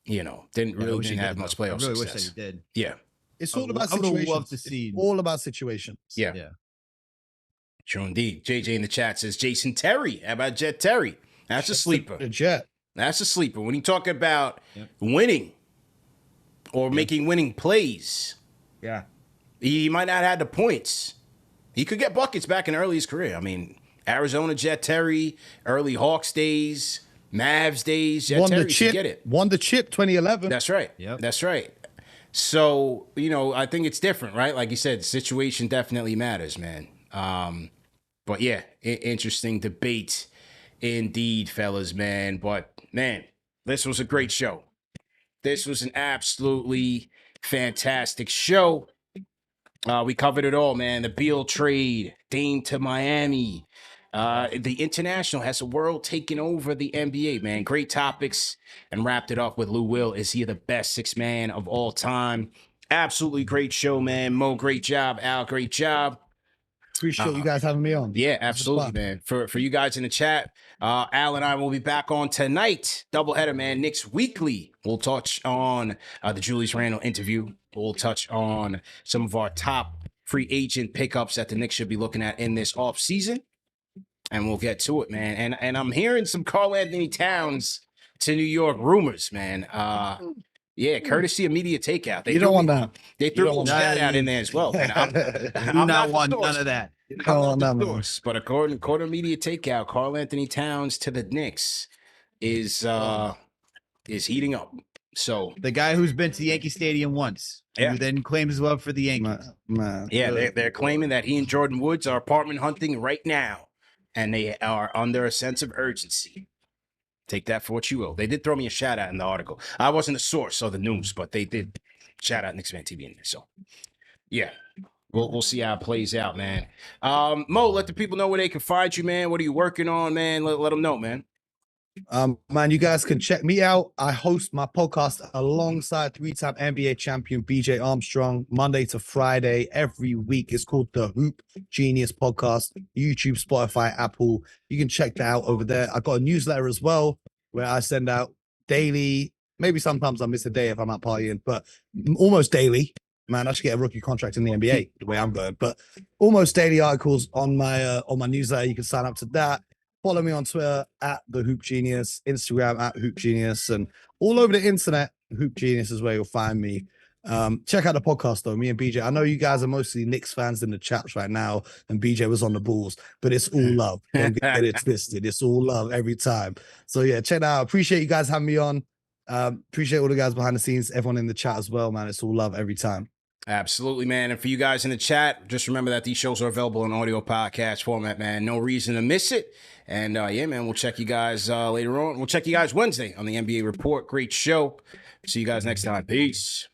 You know, didn't have much playoff success. I really wish that he did. Yeah. It's all about situations. It's all about situations. Yeah. True indeed. JJ in the chat says Jason Terry. How about Jet Terry? That's a sleeper. That's a sleeper. When you talk about winning or making winning plays, he might not have the points. He could get buckets back in early his career. I mean, Arizona Jet Terry, early Hawks days, Mavs days, Jet Terry should get it. Won the chip 2011. That's right. Yep. That's right. So, you know, I think it's different, right? Like you said, situation definitely matters, man. But yeah, interesting debate indeed, fellas, man. But man, this was a great show. This was an absolutely fantastic show. We covered it all, man. The Beal trade, Dame to Miami. The International has the world taking over the NBA, man. Great topics, and wrapped it up with Lou Will. Is he the best sixth man of all time? Absolutely great show, man. Mo, great job. Al, great job. Appreciate you guys having me on. Yeah, This was absolutely, fun. man. For you guys in the chat, Al and I will be back on tonight. Doubleheader, man. Knicks Weekly. We'll touch on the Julius Randle interview. We'll touch on some of our top free agent pickups that the Knicks should be looking at in this offseason. And we'll get to it, man. And I'm hearing some Karl Anthony Towns to New York rumors, man. Yeah, courtesy of Media Takeout. You don't want that. They threw a don't little want shout out in there as well. Man. Do I'm not the want source. none of that. You I'm don't want not that, the man. source, but according to Media Takeout, Karl Anthony Towns to the Knicks is heating up. So The guy who's been to Yankee Stadium once, Yeah. who then claims love for the Yankees. Man. yeah, they're claiming that he and Jordan Woods are apartment hunting right now, and they are under a sense of urgency. Take that for what you will. They did throw me a shout out in the article. I wasn't the source of the news, but they did shout out Knicks Fan TV in there. So yeah. We'll see how it plays out, man. Mo, let the people know where they can find you, man. What are you working on, man? Let them know, man. Man, you guys can check me out. I host my podcast alongside three-time NBA champion BJ Armstrong, Monday to Friday every week. It's called the Hoop Genius Podcast, YouTube, Spotify, Apple. You can check that out over there. I got a newsletter as well where I send out daily. Maybe sometimes I miss a day if I'm out partying, but almost daily. Man, I should get a rookie contract in the NBA the way I'm going. But almost daily articles on my newsletter. You can sign up to that. Follow me on Twitter at the Hoop Genius, Instagram at Hoop Genius, and all over the internet. Hoop Genius is where you'll find me. Check out the podcast though. Me and BJ. I know you guys are mostly Knicks fans in the chats right now, and BJ was on the Bulls, but it's all love. Don't get it twisted. It's all love every time. So yeah, check that out. Appreciate you guys having me on. Appreciate all the guys behind the scenes, everyone in the chat as well, man. It's all love every time. Absolutely, man. And for you guys in the chat, just remember that these shows are available in audio podcast format, man. No reason to miss it. And yeah, man, we'll check you guys later on. We'll check you guys Wednesday on the NBA Report. Great show. See you guys next time. Peace.